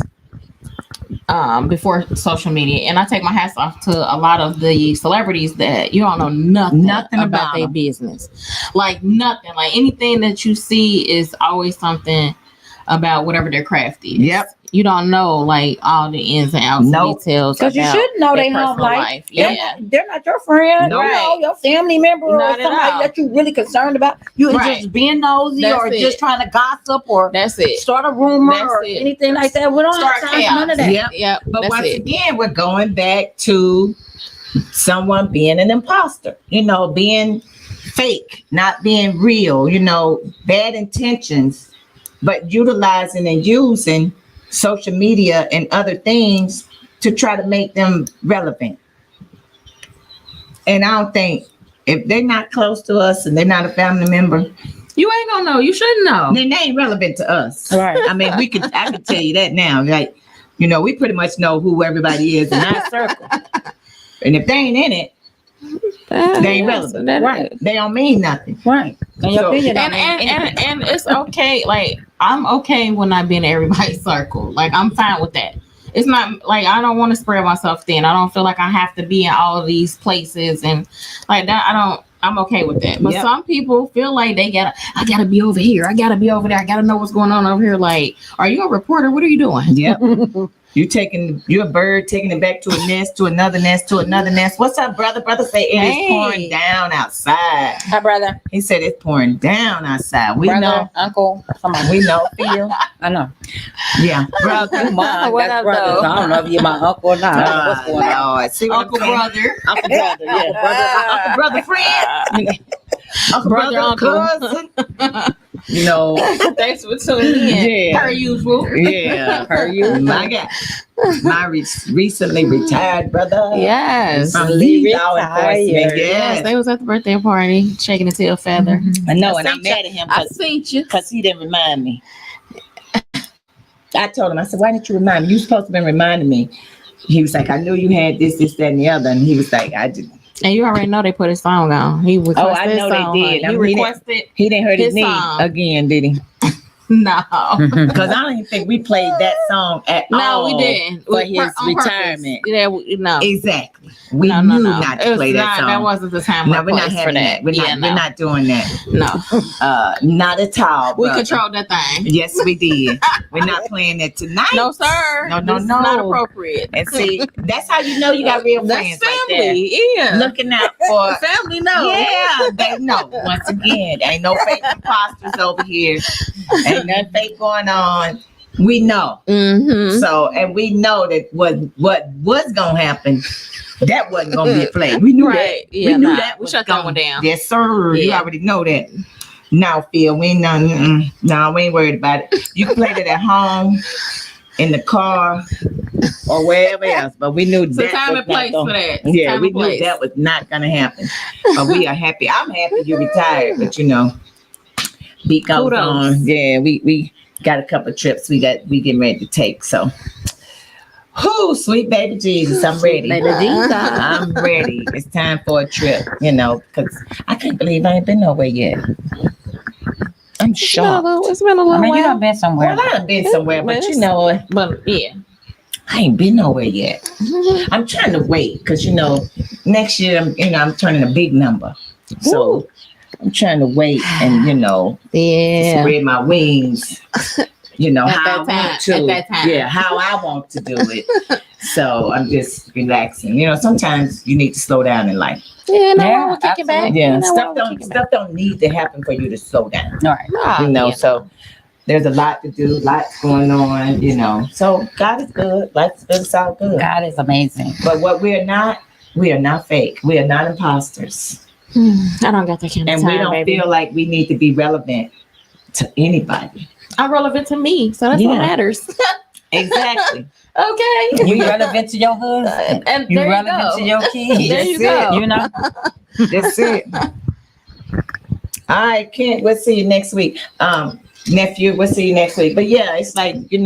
C: before social media, and I take my hats off to a lot of the celebrities that you don't know nothing about their business, like nothing, like anything that you see is always something about whatever their craft is.
A: Yep.
C: You don't know like all the ins and outs, and details,
B: because you should know their home life.
C: Yeah,
B: they're not your friend,
C: Right.
B: your family member, or
C: Not at
B: somebody
C: all.
B: that you're really concerned about. You're
C: Right.
B: just being nosy,
C: That's
B: or
C: it.
B: just trying to gossip, or
C: that's it.
B: start a rumor,
C: That's
B: or
C: it.
B: anything like that. We don't
C: Start
B: have time for none of that.
C: chaos.
A: Yep.
C: Yep.
A: But
C: That's
A: once
C: it.
A: again, we're going back to someone being an imposter, being fake, not being real, bad intentions, but utilizing and using social media and other things to try to make them relevant. And I don't think if they're not close to us and they're not a family member,
C: You ain't gonna know. You shouldn't know.
A: then they ain't relevant to us.
B: Right.
A: I mean, I can tell you that now. Like, we pretty much know who everybody is in our circle. And if they ain't in it, they ain't relevant.
B: Right.
A: They don't mean nothing.
B: Right. And your
A: So-
B: opinion
C: And,
B: don't mean anything.
C: and it's okay. Like I'm okay when I be in everybody's circle. Like I'm fine with that. It's not like I don't want to spread myself thin. I don't feel like I have to be in all of these places and like that. I'm okay with that. But
A: Yep.
C: some people feel like I gotta be over here. I gotta be over there. I gotta know what's going on over here. Like, are you a reporter? What are you doing?
A: Yep. You're a bird taking it back to a nest, to another nest, to another nest. What's up, brother? Brother say it is pouring down outside.
B: Hi, brother.
A: He said it's pouring down outside. We
B: Brother,
A: know.
B: uncle, somebody.
A: We know. Phil.
B: I know.
A: Yeah. Brother.
B: You mine.
C: What
B: That's
C: up,
B: brothers.
C: though?
B: I don't know if you're my uncle or not. I don't know what's going on.
A: Lord. See what
C: Uncle
A: I'm saying?
C: brother.
B: Uncle brother, yeah.
A: Uncle brother friend. Uncle
C: Brother,
A: brother cousin.
C: Thanks for tuning in.
A: Yeah.
C: Per usual.
A: Yeah.
B: Per you.
A: My God. My recently retired brother.
C: Yes.
A: From
B: Recently
A: Lee Law Enforcement.
B: retired.
C: Yes, they was at the birthday party, shaking a tail feather.
B: I know,
A: and
B: and
A: I'm
B: I'm
A: mad at him
C: I seen you.
A: because he didn't remind me. I told him, I said, why didn't you remind me? You supposed to have been reminding me. He was like, I knew you had this, that, and the other. And he was like, I did.
C: And you already know they put his song on. He requested
A: Oh, I know
C: his song.
A: they did.
C: He
A: I mean,
C: requested
A: He didn't hurt his
C: His
A: knee
C: song.
A: again, did he?
C: no.
A: Because I don't even think we played that song at
C: No,
A: all.
C: we didn't.
A: For
C: We-
A: his
C: on purpose.
A: retirement.
C: Yeah, no.
A: Exactly. We
C: No,
A: knew
C: no.
A: not
C: It
A: to
C: was
A: play that song.
C: That wasn't the time
A: No,
C: or
A: we're not
C: place for
A: having
C: that.
A: that. We're
C: Yeah,
A: we're not doing that.
C: No.
A: Not at all.
C: We
A: brother.
C: controlled that thing.
A: Yes, we did. We're not playing that tonight.
C: No, sir.
A: No,
C: This is not appropriate.
A: And see, that's how you know you got real friends
C: That's
A: like that.
C: family. Yeah.
A: Looking out for
C: family, no.
A: Yeah, they know. Once again, ain't no fake imposters over here. Ain't nothing fake going on. We know.
C: Mm-hmm.
A: So, and we know that what was gonna happen, that wasn't gonna be a play. We knew
C: Right.
A: that.
C: Yeah,
A: we knew
C: nah.
A: that
C: We
A: was
C: shut that
A: gonna-
C: one down.
A: Yes, sir. You
C: Yeah.
A: already know that. Now, Phil, we ain't none. No, we ain't worried about it. You can play it at home, in the car, or wherever else. But we knew
C: So
A: that
C: time
A: was
C: and place
A: not
C: for
A: gonna,
C: that.
A: Yeah,
C: Time
A: we
C: and
A: knew
C: place.
A: that was not gonna happen. But we are happy. I'm happy you retired. But beat goes
C: Kudos.
A: on. Yeah, we got a couple trips we getting ready to take. So, whoo, sweet baby Jesus, I'm ready.
B: Baby Jesus.
A: I'm ready. It's time for a trip. Because I can't believe I ain't been nowhere yet. I'm shocked.
C: It's been a little
B: I mean, you
C: while.
B: done been somewhere.
A: Well, I've been somewhere, but
C: But yeah.
A: I ain't been nowhere yet. I'm trying to wait because next year I'm turning a big number, so I'm trying to wait and
C: Yeah.
A: spread my wings. How
C: At
A: I
C: that time,
A: want to.
C: at that time.
A: Yeah, how I want to do it. So I'm just relaxing. Sometimes you need to slow down in life.
C: Yeah, no,
B: Yeah,
C: we'll kick it back.
A: Yeah,
C: No,
A: stuff
C: we'll
A: don't
C: kick it back.
A: stuff don't need to happen for you to slow down.
B: All right.
C: Nah, yeah.
A: So there's a lot to do, lots going on. So God is good, life's good, it's all good.
B: God is amazing.
A: But what we are not fake. We are not imposters.
C: I don't got that kind of
A: And
C: time,
A: we don't
C: baby.
A: feel like we need to be relevant to anybody.
C: I'm relevant to me, so that's what
A: Yeah.
C: matters.
A: Exactly.
C: Okay.
B: You relevant to your husband.
C: And
B: You
C: there you
B: relevant
C: go.
B: to your kids.
C: There you
A: That's
C: go.
B: You know.
A: That's it. All right, Kent, we'll see you next week. Nephew, we'll see you next week. But yeah, it's like, you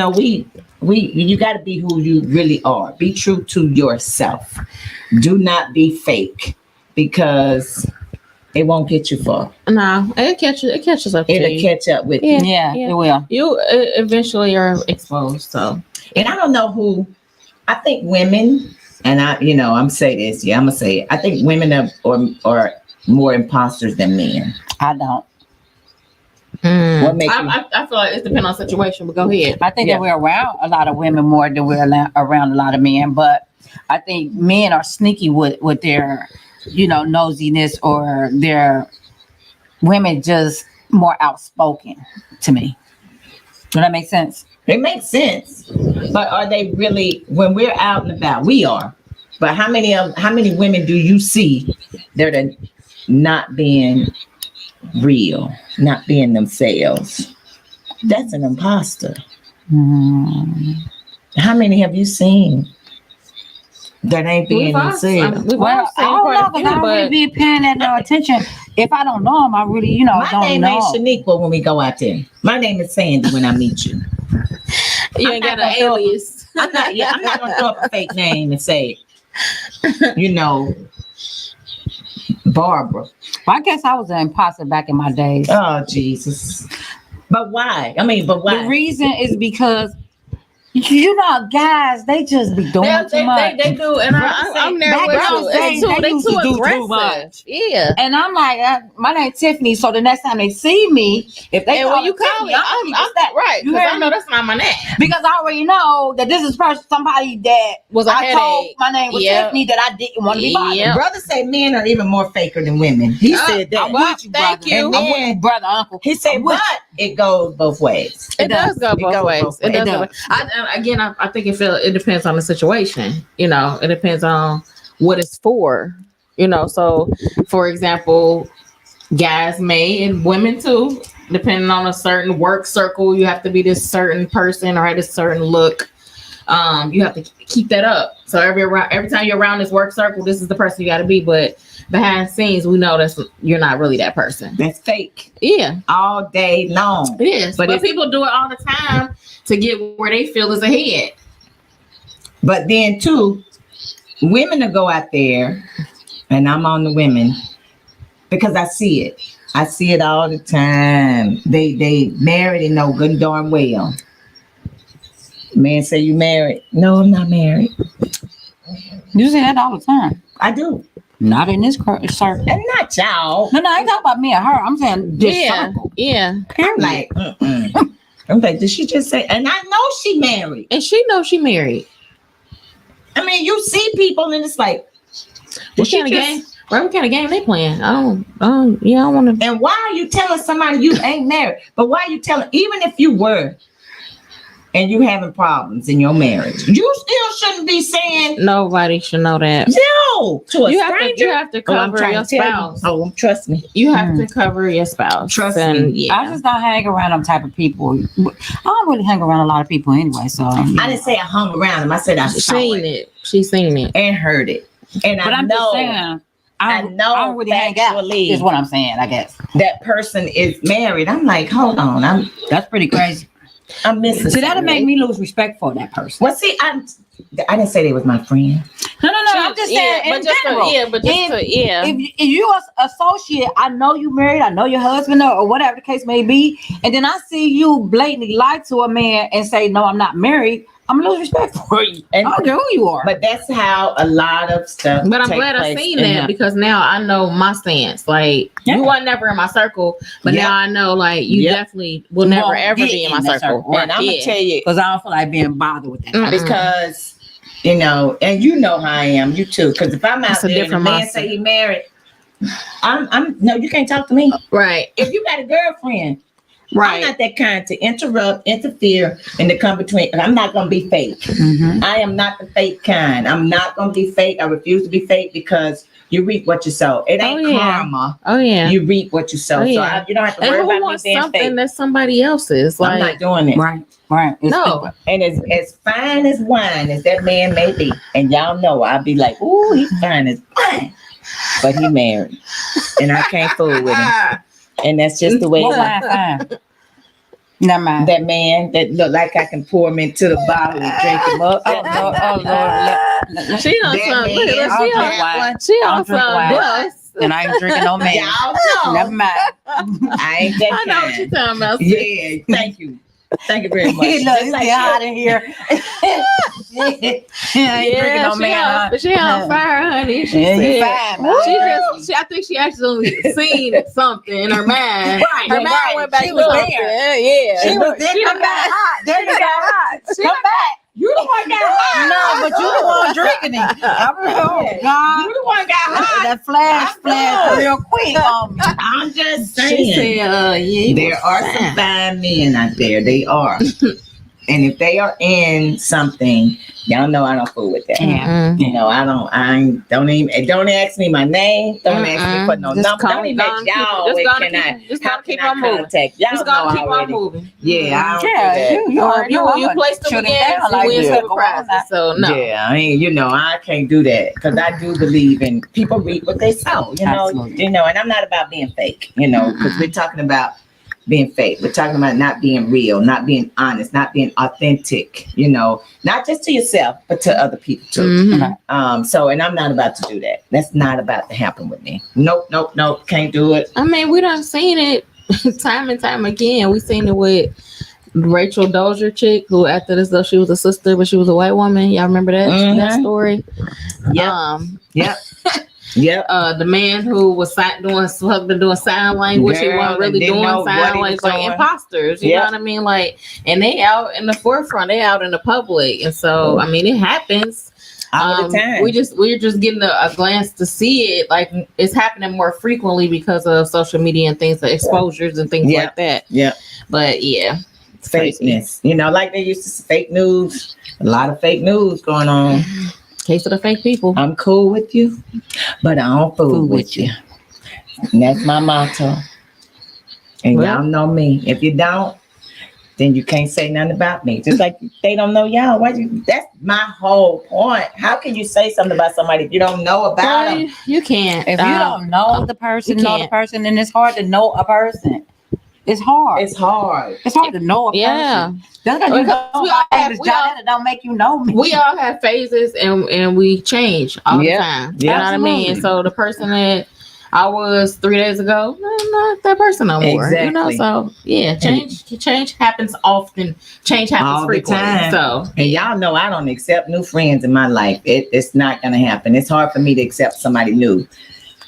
A: got to be who you really are. Be true to yourself. Do not be fake because it won't get you far.
C: No, it catches up to
A: It'll
C: you.
A: catch up with you.
C: Yeah.
B: Yeah, it will.
C: You eventually are exposed. So
A: And I don't know who I think women, and I'm say this. Yeah, I'm gonna say it. I think women are more imposters than men.
B: I don't.
A: What makes
C: I feel like it depends on the situation, but go ahead.
B: I think that we're around a lot of women more than we're around a lot of men, but I think men are sneaky with their, nosiness, or their women just more outspoken to me. Does that make sense?
A: It makes sense, but are they really? When we're out and about, we are. But how many women do you see that are not being real, not being themselves? That's an imposter. How many have you seen that ain't being themselves?
B: I don't know, because I don't really be paying that no attention. If I don't know them, I really,
A: My
B: don't
A: name
B: know.
A: ain't Shaniqua when we go out there. My name is Sandy when I meet you.
C: You ain't got an alias.
A: I'm not gonna throw up a fake name and say, Barbara.
B: Well, I guess I was an imposter back in my days.
A: Oh, Jesus. But why?
B: The reason is because, guys, they just be doing too much.
C: They do, and I'm there with you. They too aggressive. Yeah.
B: And I'm like, my name's Tiffany, so the next time they see me, if they
C: when you call me, I'm right, because I know that's not my name.
B: Because I already know that this is somebody that
C: was
B: told my name was Tiffany, that I didn't want to be bothered.
C: Yep.
A: Brother said men are even more faker than women. He said that.
B: I'm with you, brother.
A: And
B: I'm with you, brother, uncle.
A: He said, but it goes both ways.
C: It does go both ways. It does. I think it depends on the situation. It depends on what it's for. So for example, guys may, and women too, depending on a certain work circle, you have to be this certain person or have this certain look. You have to keep that up. So every time you're around this work circle, this is the person you got to be. But behind the scenes, we know you're not really that person.
A: That's fake.
C: Yeah,
A: all day long.
C: It is. But people do it all the time to get where they feel is ahead.
A: But then too, women will go out there, and I'm on the women because I see it. I see it all the time. They married and know good and darn well. Man say, you married? No, I'm not married.
B: You say that all the time.
A: I do.
B: Not in this circle.
A: And not y'all.
B: No, I ain't talking about me and her. I'm saying this circle.
C: Yeah.
A: I'm like, I'm like, did she just say? And I know she married.
C: And she knows she married.
A: I mean, you see people and it's like,
C: what kind of game? What kind of game they playing? I don't want to.
A: And why are you telling somebody you ain't married? But why are you telling, even if you were, and you having problems in your marriage, you still shouldn't be saying.
C: Nobody should know that.
A: No, to a stranger.
C: You have to cover your spouse.
A: Trust me.
C: You have to cover your spouse.
A: Trust me.
C: Yeah.
B: I just don't hang around them type of people. I don't really hang around a lot of people anyway. So I
A: didn't say I hung around them. I said I saw it.
C: She's seen it
A: and heard it. And
B: but I'm just saying, I don't really hang out. Is what I'm saying. I guess
A: that person is married. I'm like, hold on.
B: That's pretty crazy.
A: I'm missing.
B: So that'll make me lose respect for that person.
A: Well, see, I didn't say they was my friend.
B: No. I'm just saying in general. If you're an associate, I know you married, I know your husband or whatever the case may be, and then I see you blatantly lie to a man and say, no, I'm not married, I'm gonna lose respect for you. And I don't care who you are.
A: But that's how a lot of stuff.
C: But I'm glad I've seen that because now I know my stance. Like you weren't never in my circle, but now I know like you definitely will never ever be in my circle.
A: And I'm gonna tell you,
B: because I don't feel like being bothered with that.
A: Because and you know how I am, you too. Because if I'm out there and a man say he married, I'm no, you can't talk to me.
C: Right.
A: If you got a girlfriend.
C: Right.
A: I'm not that kind to interfere, and to come between. I'm not going to be fake. I am not the fake kind. I'm not going to be fake. I refuse to be fake because you reap what you sow. It ain't karma.
C: Oh, yeah.
A: You reap what you sow. So you don't have to worry about me being
C: something
A: fake.
C: That's somebody else's. Like,
A: I'm not doing it.
B: Right.
A: No. And as fine as wine as that man may be, and y'all know, I'll be like, ooh, he's fine as wine. But he married. And I can't fool with him. And that's just the way it is.
B: Never mind.
A: That man that look like I can pour him into the bottle and drink him up.
B: Lord.
C: She on some bus.
B: And I ain't drinking no man.
A: Y'all know.
B: Never mind.
A: I ain't that
C: I know what you're talking about.
A: Yeah, thank you. Thank you very much.
D: Look,
A: Just
D: it's
A: like
D: hot in here.
C: She on fire, honey. She
D: Yeah, you
C: said,
D: fine,
C: I think she actually seen something in her mind.
B: Right,
C: Her mind
B: right.
C: went back
B: She
C: to
B: was
C: something.
B: there.
C: Yeah.
D: She was there.
B: She
D: Come back hot. There you go. Come back.
B: You the one got hot.
D: No, but you the one drinking it. Oh God.
B: You the one got hot.
D: That flash
A: know.
D: real quick on me.
A: I'm just
C: She
A: saying.
C: said,
A: There are some fine men out there. They are. And if they are in something, y'all know I don't fool with that.
C: Mm-mm.
A: You know, don't ask me my name. Don't ask me for no
C: Just
A: number. Don't even let y'all wait. How can I contact? Y'all
C: Just
A: know
C: gonna keep on
A: already.
C: moving.
A: Yeah, I don't do that.
C: You placed them again,
D: like
C: win
D: that.
C: several prizes. So no.
A: Yeah, I mean, I can't do that because I do believe in people reap what they sow.
D: Absolutely.
A: And I'm not about being fake. Because we're talking about being fake. We're talking about not being real, not being honest, not being authentic. Not just to yourself, but to other people too.
C: Mhm.
A: And I'm not about to do that. That's not about to happen with me. Nope, can't do it.
C: I mean, we done seen it time and time again. We seen it with Rachel Dozier chick who acted as though she was a sister, but she was a white woman. Y'all remember that story?
A: Yep. Yep.
C: The man who was doing sign language, he wasn't really doing sign language, like imposters. You know what I mean? Like, and they out in the forefront, they out in the public, and so I mean, it happens
A: all the time.
C: We're just getting a glance to see it. Like, it's happening more frequently because of social media and things, like exposures and things like that.
A: Yeah.
C: But yeah, it's
A: fakeness. Like they used to say fake news. A lot of fake news going on.
C: Case of the fake people.
A: I'm cool with you, but I don't fool with you. And that's my motto. And y'all know me. If you don't, then you can't say nothing about me. Just like they don't know y'all. That's my whole point. How can you say something about somebody if you don't know about them?
C: You can't.
D: If you don't know the person, then it's hard to know a person. It's hard.
A: It's hard.
D: It's hard to know a person.
C: Yeah.
D: That's because you know don't make you know me.
C: We all have phases and we change all the time. You know what I mean? So the person that I was 3 days ago, I'm not that person no more.
A: Exactly.
C: So yeah, change happens often. Change happens
A: all
C: frequently.
A: The time.
C: So
A: and y'all know I don't accept new friends in my life. It's not gonna happen. It's hard for me to accept somebody new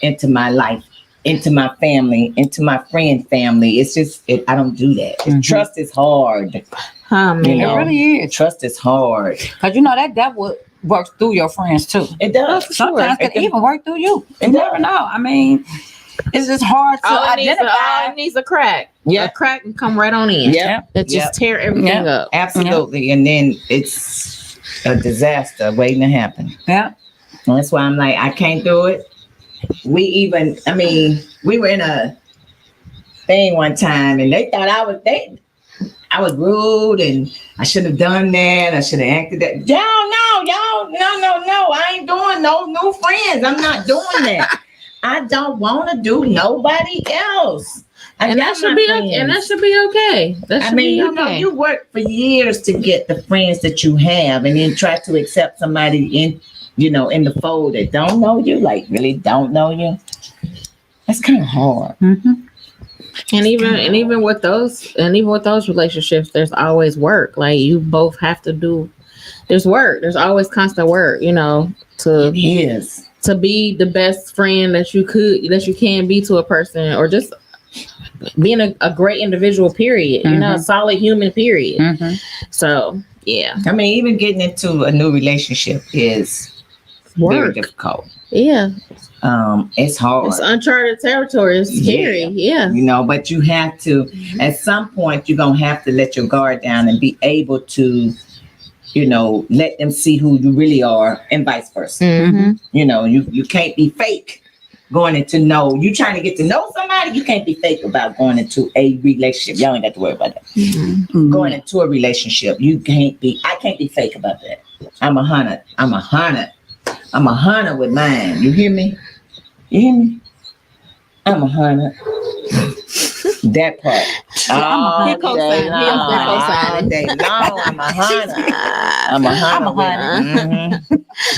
A: into my life, into my family, into my friend family. It's just I don't do that. Trust is hard.
C: It really
D: is.
A: Trust is hard.
D: Because that would work through your friends too.
A: It does.
D: Sometimes it can even work through you. You never know. I mean, it's just hard to identify.
C: All it needs a crack. Yeah, a crack can come right on in.
A: Yeah,
C: that just tear everything up.
A: Absolutely, and then it's a disaster waiting to happen.
D: Yeah,
A: and that's why I'm like, I can't do it. We were in a thing one time, and they thought I was rude, and I shouldn't have done that. I should have acted that. Y'all, no. I ain't doing no new friends. I'm not doing that. I don't want to do nobody else.
C: And that should be okay. And that should be okay.
A: You work for years to get the friends that you have, and then try to accept somebody in the fold that don't know you, like really don't know you. That's kind of hard.
D: Mm-hmm.
C: And even with those relationships, there's always work. Like, you both have to do. There's work. There's always constant work. To be the best friend that you can be to a person, or just being a great individual. Period. A solid human. Period. So yeah.
A: I mean, even getting into a new relationship is very difficult.
C: Yeah.
A: It's hard.
C: It's uncharted territory. It's scary. Yeah.
A: But you have to, at some point, you're going to have to let your guard down and be able to, let them see who you really are, and vice versa. You can't be fake going into you trying to get to know somebody. You can't be fake about going into a relationship. Y'all ain't got to worry about that. Going into a relationship, I can't be fake about that. I'm a hunter. I'm a hunter with mine. You hear me? I'm a hunter. That part.
C: He co-signed.
A: All day long. I'm a hunter.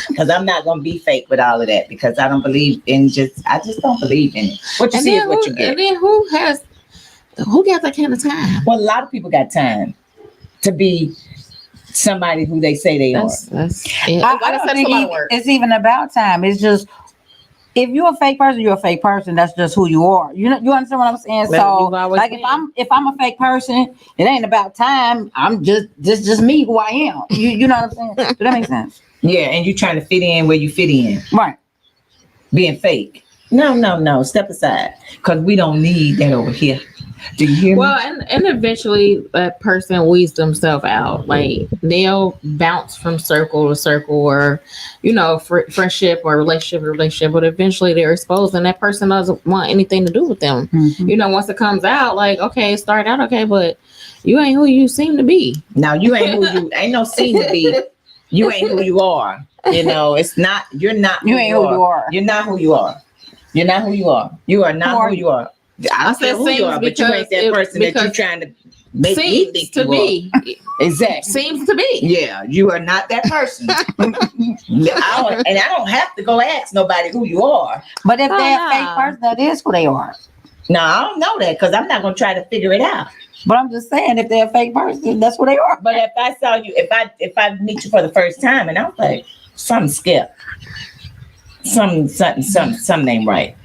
A: Because I'm not gonna be fake with all of that, because I don't believe in I just don't believe in it. What you see is what you get.
C: And then who got that kind of time?
A: Well, a lot of people got time. to be somebody who they say they are.
C: That's it.
D: I don't think it's even about time. It's just, if you're a fake person, you're a fake person. That's just who you are. You know, you understand what I'm saying?
C: But
D: So,
C: you've always
D: like,
C: been.
D: if I'm a fake person, it ain't about time. I'm just me who I am. You know what I'm saying? Does that make sense?
A: Yeah, and you trying to fit in where you fit in,
D: Right.
A: being fake. No. Step aside, because we don't need that over here. Do you hear me?
C: Well, and eventually that person weeds themselves out. Like they'll bounce from circle to circle, or friendship or relationship to relationship, but eventually they're exposed, and that person doesn't want anything to do with them.
D: Mhm.
C: Once it comes out, like, okay, it started out okay, but you ain't who you seem to be.
A: Now you ain't who you ain't no seem to be. You ain't who you are. It's not. You're not.
D: You ain't who you are.
A: You're not who you are. You're not who you are. You are not who you are. I don't care who you are, but you ain't that person that you're trying to make me think
C: Seems to
A: you are.
C: be.
A: Exactly.
C: Seems to be.
A: Yeah, you are not that person. I don't have to go ask nobody who you are.
D: But if
C: Oh,
D: they're
C: no.
D: a fake person, that is who they are.
A: No, I don't know that because I'm not gonna try to figure it out.
D: But I'm just saying, if they're a fake person, that's who they are.
A: But if I saw you, if I meet you for the first time and I'm like, something skip, something ain't right.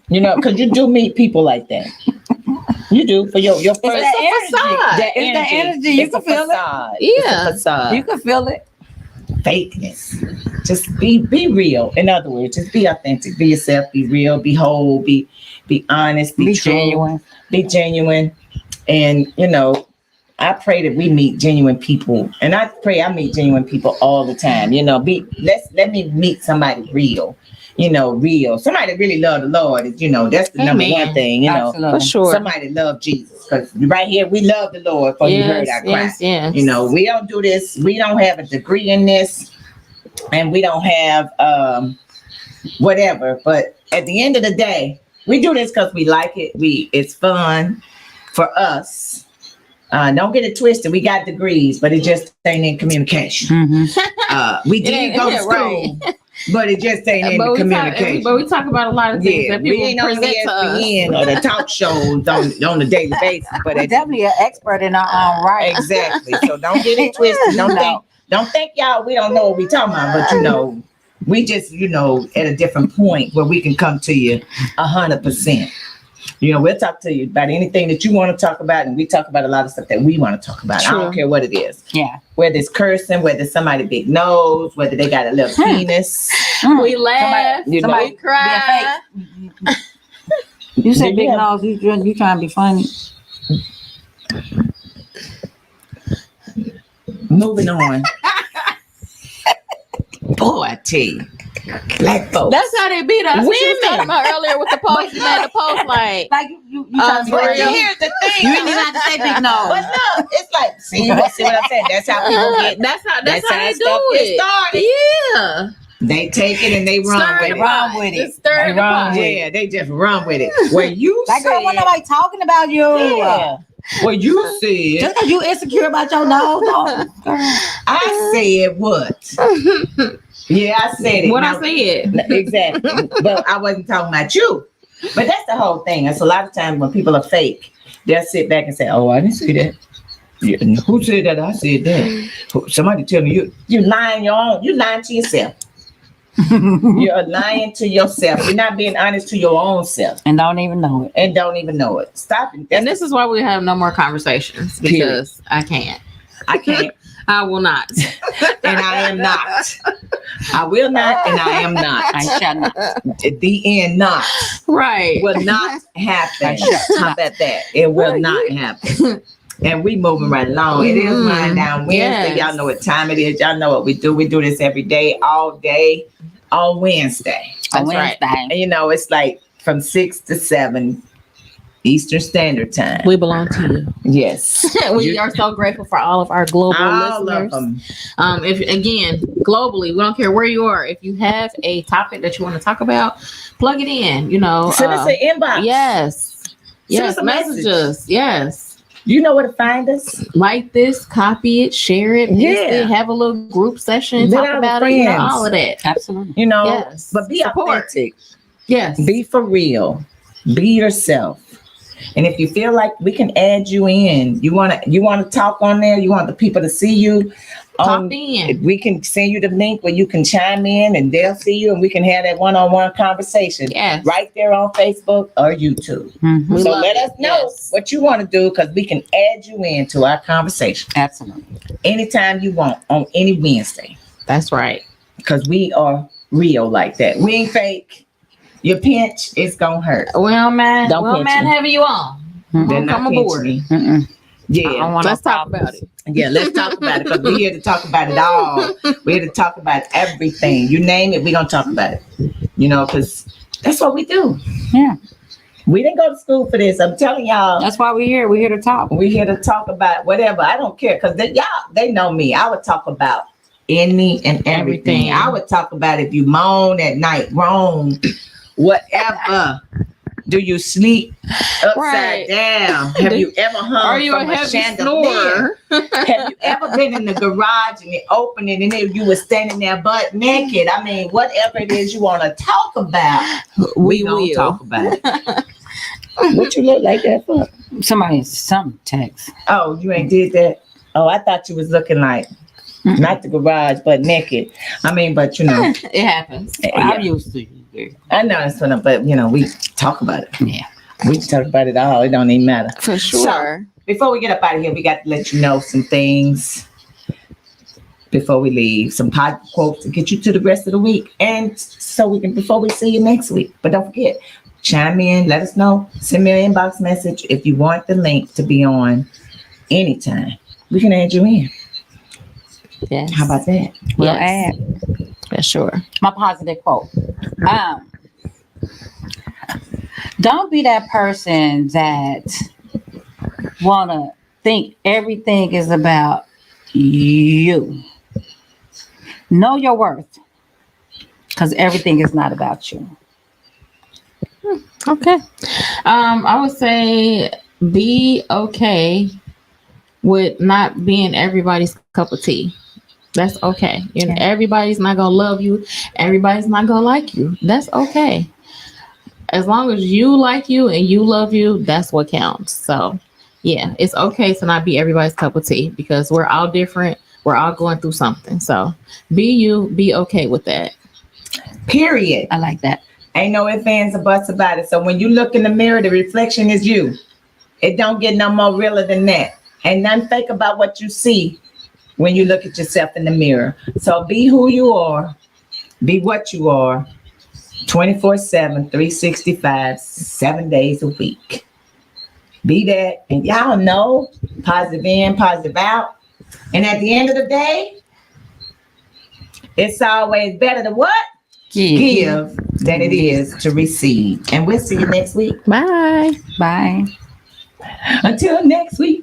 A: Because you do meet people like that. You do for your first.
C: It's a facade.
D: It's the energy. You
A: It's
D: can
A: a
D: feel it.
A: facade.
C: Yeah.
A: It's a facade.
D: You can feel it.
A: Fakeness. Just be real. In other words, just be authentic. Be yourself. Be real. Be whole. Be honest. Be true.
D: Genuine.
A: Be genuine. And I pray that we meet genuine people, and I pray I meet genuine people all the time. Let me meet somebody real. Real. Somebody that really love the Lord is, that's the number one thing.
D: Absolutely.
C: For sure.
A: Somebody love Jesus, because right here we love the Lord. For you heard our cry.
C: Yes.
A: We don't do this. We don't have a degree in this, and we don't have whatever. But at the end of the day, we do this because we like it. It's fun for us. Don't get it twisted. We got degrees, but it just ain't in communication.
D: Mm-hmm.
A: We did go to school, but it just ain't in communication.
C: But we talk about a lot of things that
A: we
C: people
A: ain't on
C: present to us.
A: ESPN or the talk shows on a daily basis. But
D: We're definitely an expert in our own right.
A: exactly. So don't get it twisted. Don't think y'all we don't know what we talking about. But we just at a different point where we can come to you 100%. We'll talk to you about anything that you want to talk about, and we talk about a lot of stuff that we want to talk about.
C: True.
A: I don't care what it is.
D: Yeah.
A: Whether it's cursing, whether somebody big nose, whether they got a little penis.
C: We laugh,
A: somebody
C: we cry.
D: You say
A: Do
D: big
A: you have-
D: nose, you trying to be funny.
A: Moving on. Boy, I tell you, black folks.
C: That's how they beat us. We was
A: Women.
C: talking about earlier with the post. You made the post like,
D: Like you trying to be
C: for
A: But
C: real.
D: funny.
A: here's the thing.
D: You didn't even have to say big nose.
A: But no, it's like, see what I'm saying? That's how people get.
C: that's how they
A: stuff
C: do
A: gets
C: it.
A: started.
C: Yeah.
A: They take it and they run
C: Stir
A: with
C: the
A: it.
D: Run
C: pot.
D: with it.
C: Just stir
D: They
C: the
D: run
C: pot.
D: with
A: Yeah, they just run with it. Where you
D: Like, girl, when
A: said,
D: nobody talking about you.
A: yeah. Well, you said,
D: Just because you insecure about your nose, don't.
A: I said what? Yeah, I said it.
C: What
A: Now-
C: I said.
A: Exactly. But I wasn't talking about you. But that's the whole thing. It's a lot of times when people are fake, they'll sit back and say, "Oh, I didn't say that." Yeah, who said that? I said that. Somebody tell me you lying you lying to yourself. You're lying to yourself. You're not being honest to your own self
D: And don't even know it.
A: and don't even know it. Stop it.
C: And this is why we have no more conversations, because I can't.
A: I can't.
C: I will not.
A: And I am not. I will not, and I am not.
D: I shall not.
A: At the end, not.
C: Right.
A: Will not happen.
D: Shut
A: How about that? It will not happen. And we moving right along. It is Wind Down Wednesday.
C: Yes.
A: Y'all know what time it is. Y'all know what we do. We do this every day, all Wednesday.
D: On
C: That's right.
D: Wednesday.
A: And it's like from 6 to 7 Eastern Standard Time.
C: We belong to you.
A: Yes.
C: We are so grateful for all of our global
A: All
C: listeners.
A: of them.
C: If again, globally, we don't care where you are. If you have a topic that you want to talk about, plug it in.
A: Send us an inbox.
C: Yes.
A: Send
C: Yes.
A: us a
C: Messages. Yes.
A: You know where to find us.
C: Like this, copy it, share it, paste
A: Yeah.
C: it, have a little group session,
A: Let
C: talk
A: our
C: about
A: friends.
C: it, all of that.
D: Absolutely.
C: Yes.
A: But be
C: Support.
A: authentic.
C: Yes.
A: Be for real. Be yourself. And if you feel like we can add you in, you want to talk on there, you want the people to see you.
C: Pop in.
A: We can send you the link where you can chime in and they'll see you and we can have that one-on-one conversation.
C: Yes.
A: Right there on Facebook or YouTube.
D: Mhm.
A: So
C: love
A: let
C: it.
A: us know
C: Yes.
A: what you want to do because we can add you into our conversation
D: Absolutely.
A: anytime you want on any Wednesday.
C: That's right.
A: Because we are real like that. We ain't fake. Your pinch, it's gonna hurt.
C: Well, man.
A: Don't
C: Well,
A: pinch
C: man,
A: me.
C: having you on.
A: They're not
C: Come
A: pinching
C: aboard.
A: me.
D: Mm-mm.
A: Yeah.
C: Let's talk about it.
A: Yeah, let's talk about it because we're here to talk about it all. We're here to talk about everything. You name it, we're gonna talk about it. You know, because that's what we do.
D: Yeah.
A: We didn't go to school for this. I'm telling y'all.
D: That's why we're here. We're here to talk.
A: We're here to talk about whatever. I don't care because they know me. I would talk about any and everything.
C: Everything.
A: I would talk about if you moan at night, wrong, whatever. Do you sleep upside
C: Right.
A: down? Have you ever hung
C: Are you a
A: from a
C: heavy
A: chandelier?
C: snorer?
A: Have you ever been in the garage and it opened and then you were standing there butt naked? I mean, whatever it is you want to talk about, we gonna
C: will.
A: talk about it. What you look like that for?
D: Some text.
A: Oh, you ain't did that? Oh, I thought you was looking like not the garage, but naked. I mean, but you know,
C: It happens.
D: I'm used to you.
A: I know it's funny, but you know, we talk about it.
D: Yeah.
A: We talk about it all. It don't even matter.
C: For sure.
A: Before we get up out of here, we got to let you know some things before we leave. Some positive quotes to get you to the rest of the week. And so we can, before we see you next week. But don't forget, chime in, let us know, send me an inbox message if you want the link to be on anytime. We can add you in.
C: Yes.
A: How about that?
D: We'll
C: Yes.
D: add
C: For sure.
D: my positive quote. Don't be that person that wanna think everything is about you. Know your worth, because everything is not about you.
C: Okay. I would say be okay with not being everybody's cup of tea. That's okay. You know, everybody's not gonna love you. Everybody's not gonna like you. That's okay. As long as you like you and you love you, that's what counts. So yeah, it's okay to not be everybody's cup of tea because we're all different. We're all going through something. So be you, be okay with that.
A: Period.
D: I like that.
A: Ain't no ifs, ands, or buts about it. So when you look in the mirror, the reflection is you. It don't get no more realer than that. Ain't nothing fake about what you see when you look at yourself in the mirror. So be who you are. Be what you are. 24/7, 365, 7 days a week. Be that. And y'all know, positive in, positive out. And at the end of the day, it's always better to what? Give than it is to receive. And we'll see you next week.
C: Bye.
D: Bye.
A: Until next week.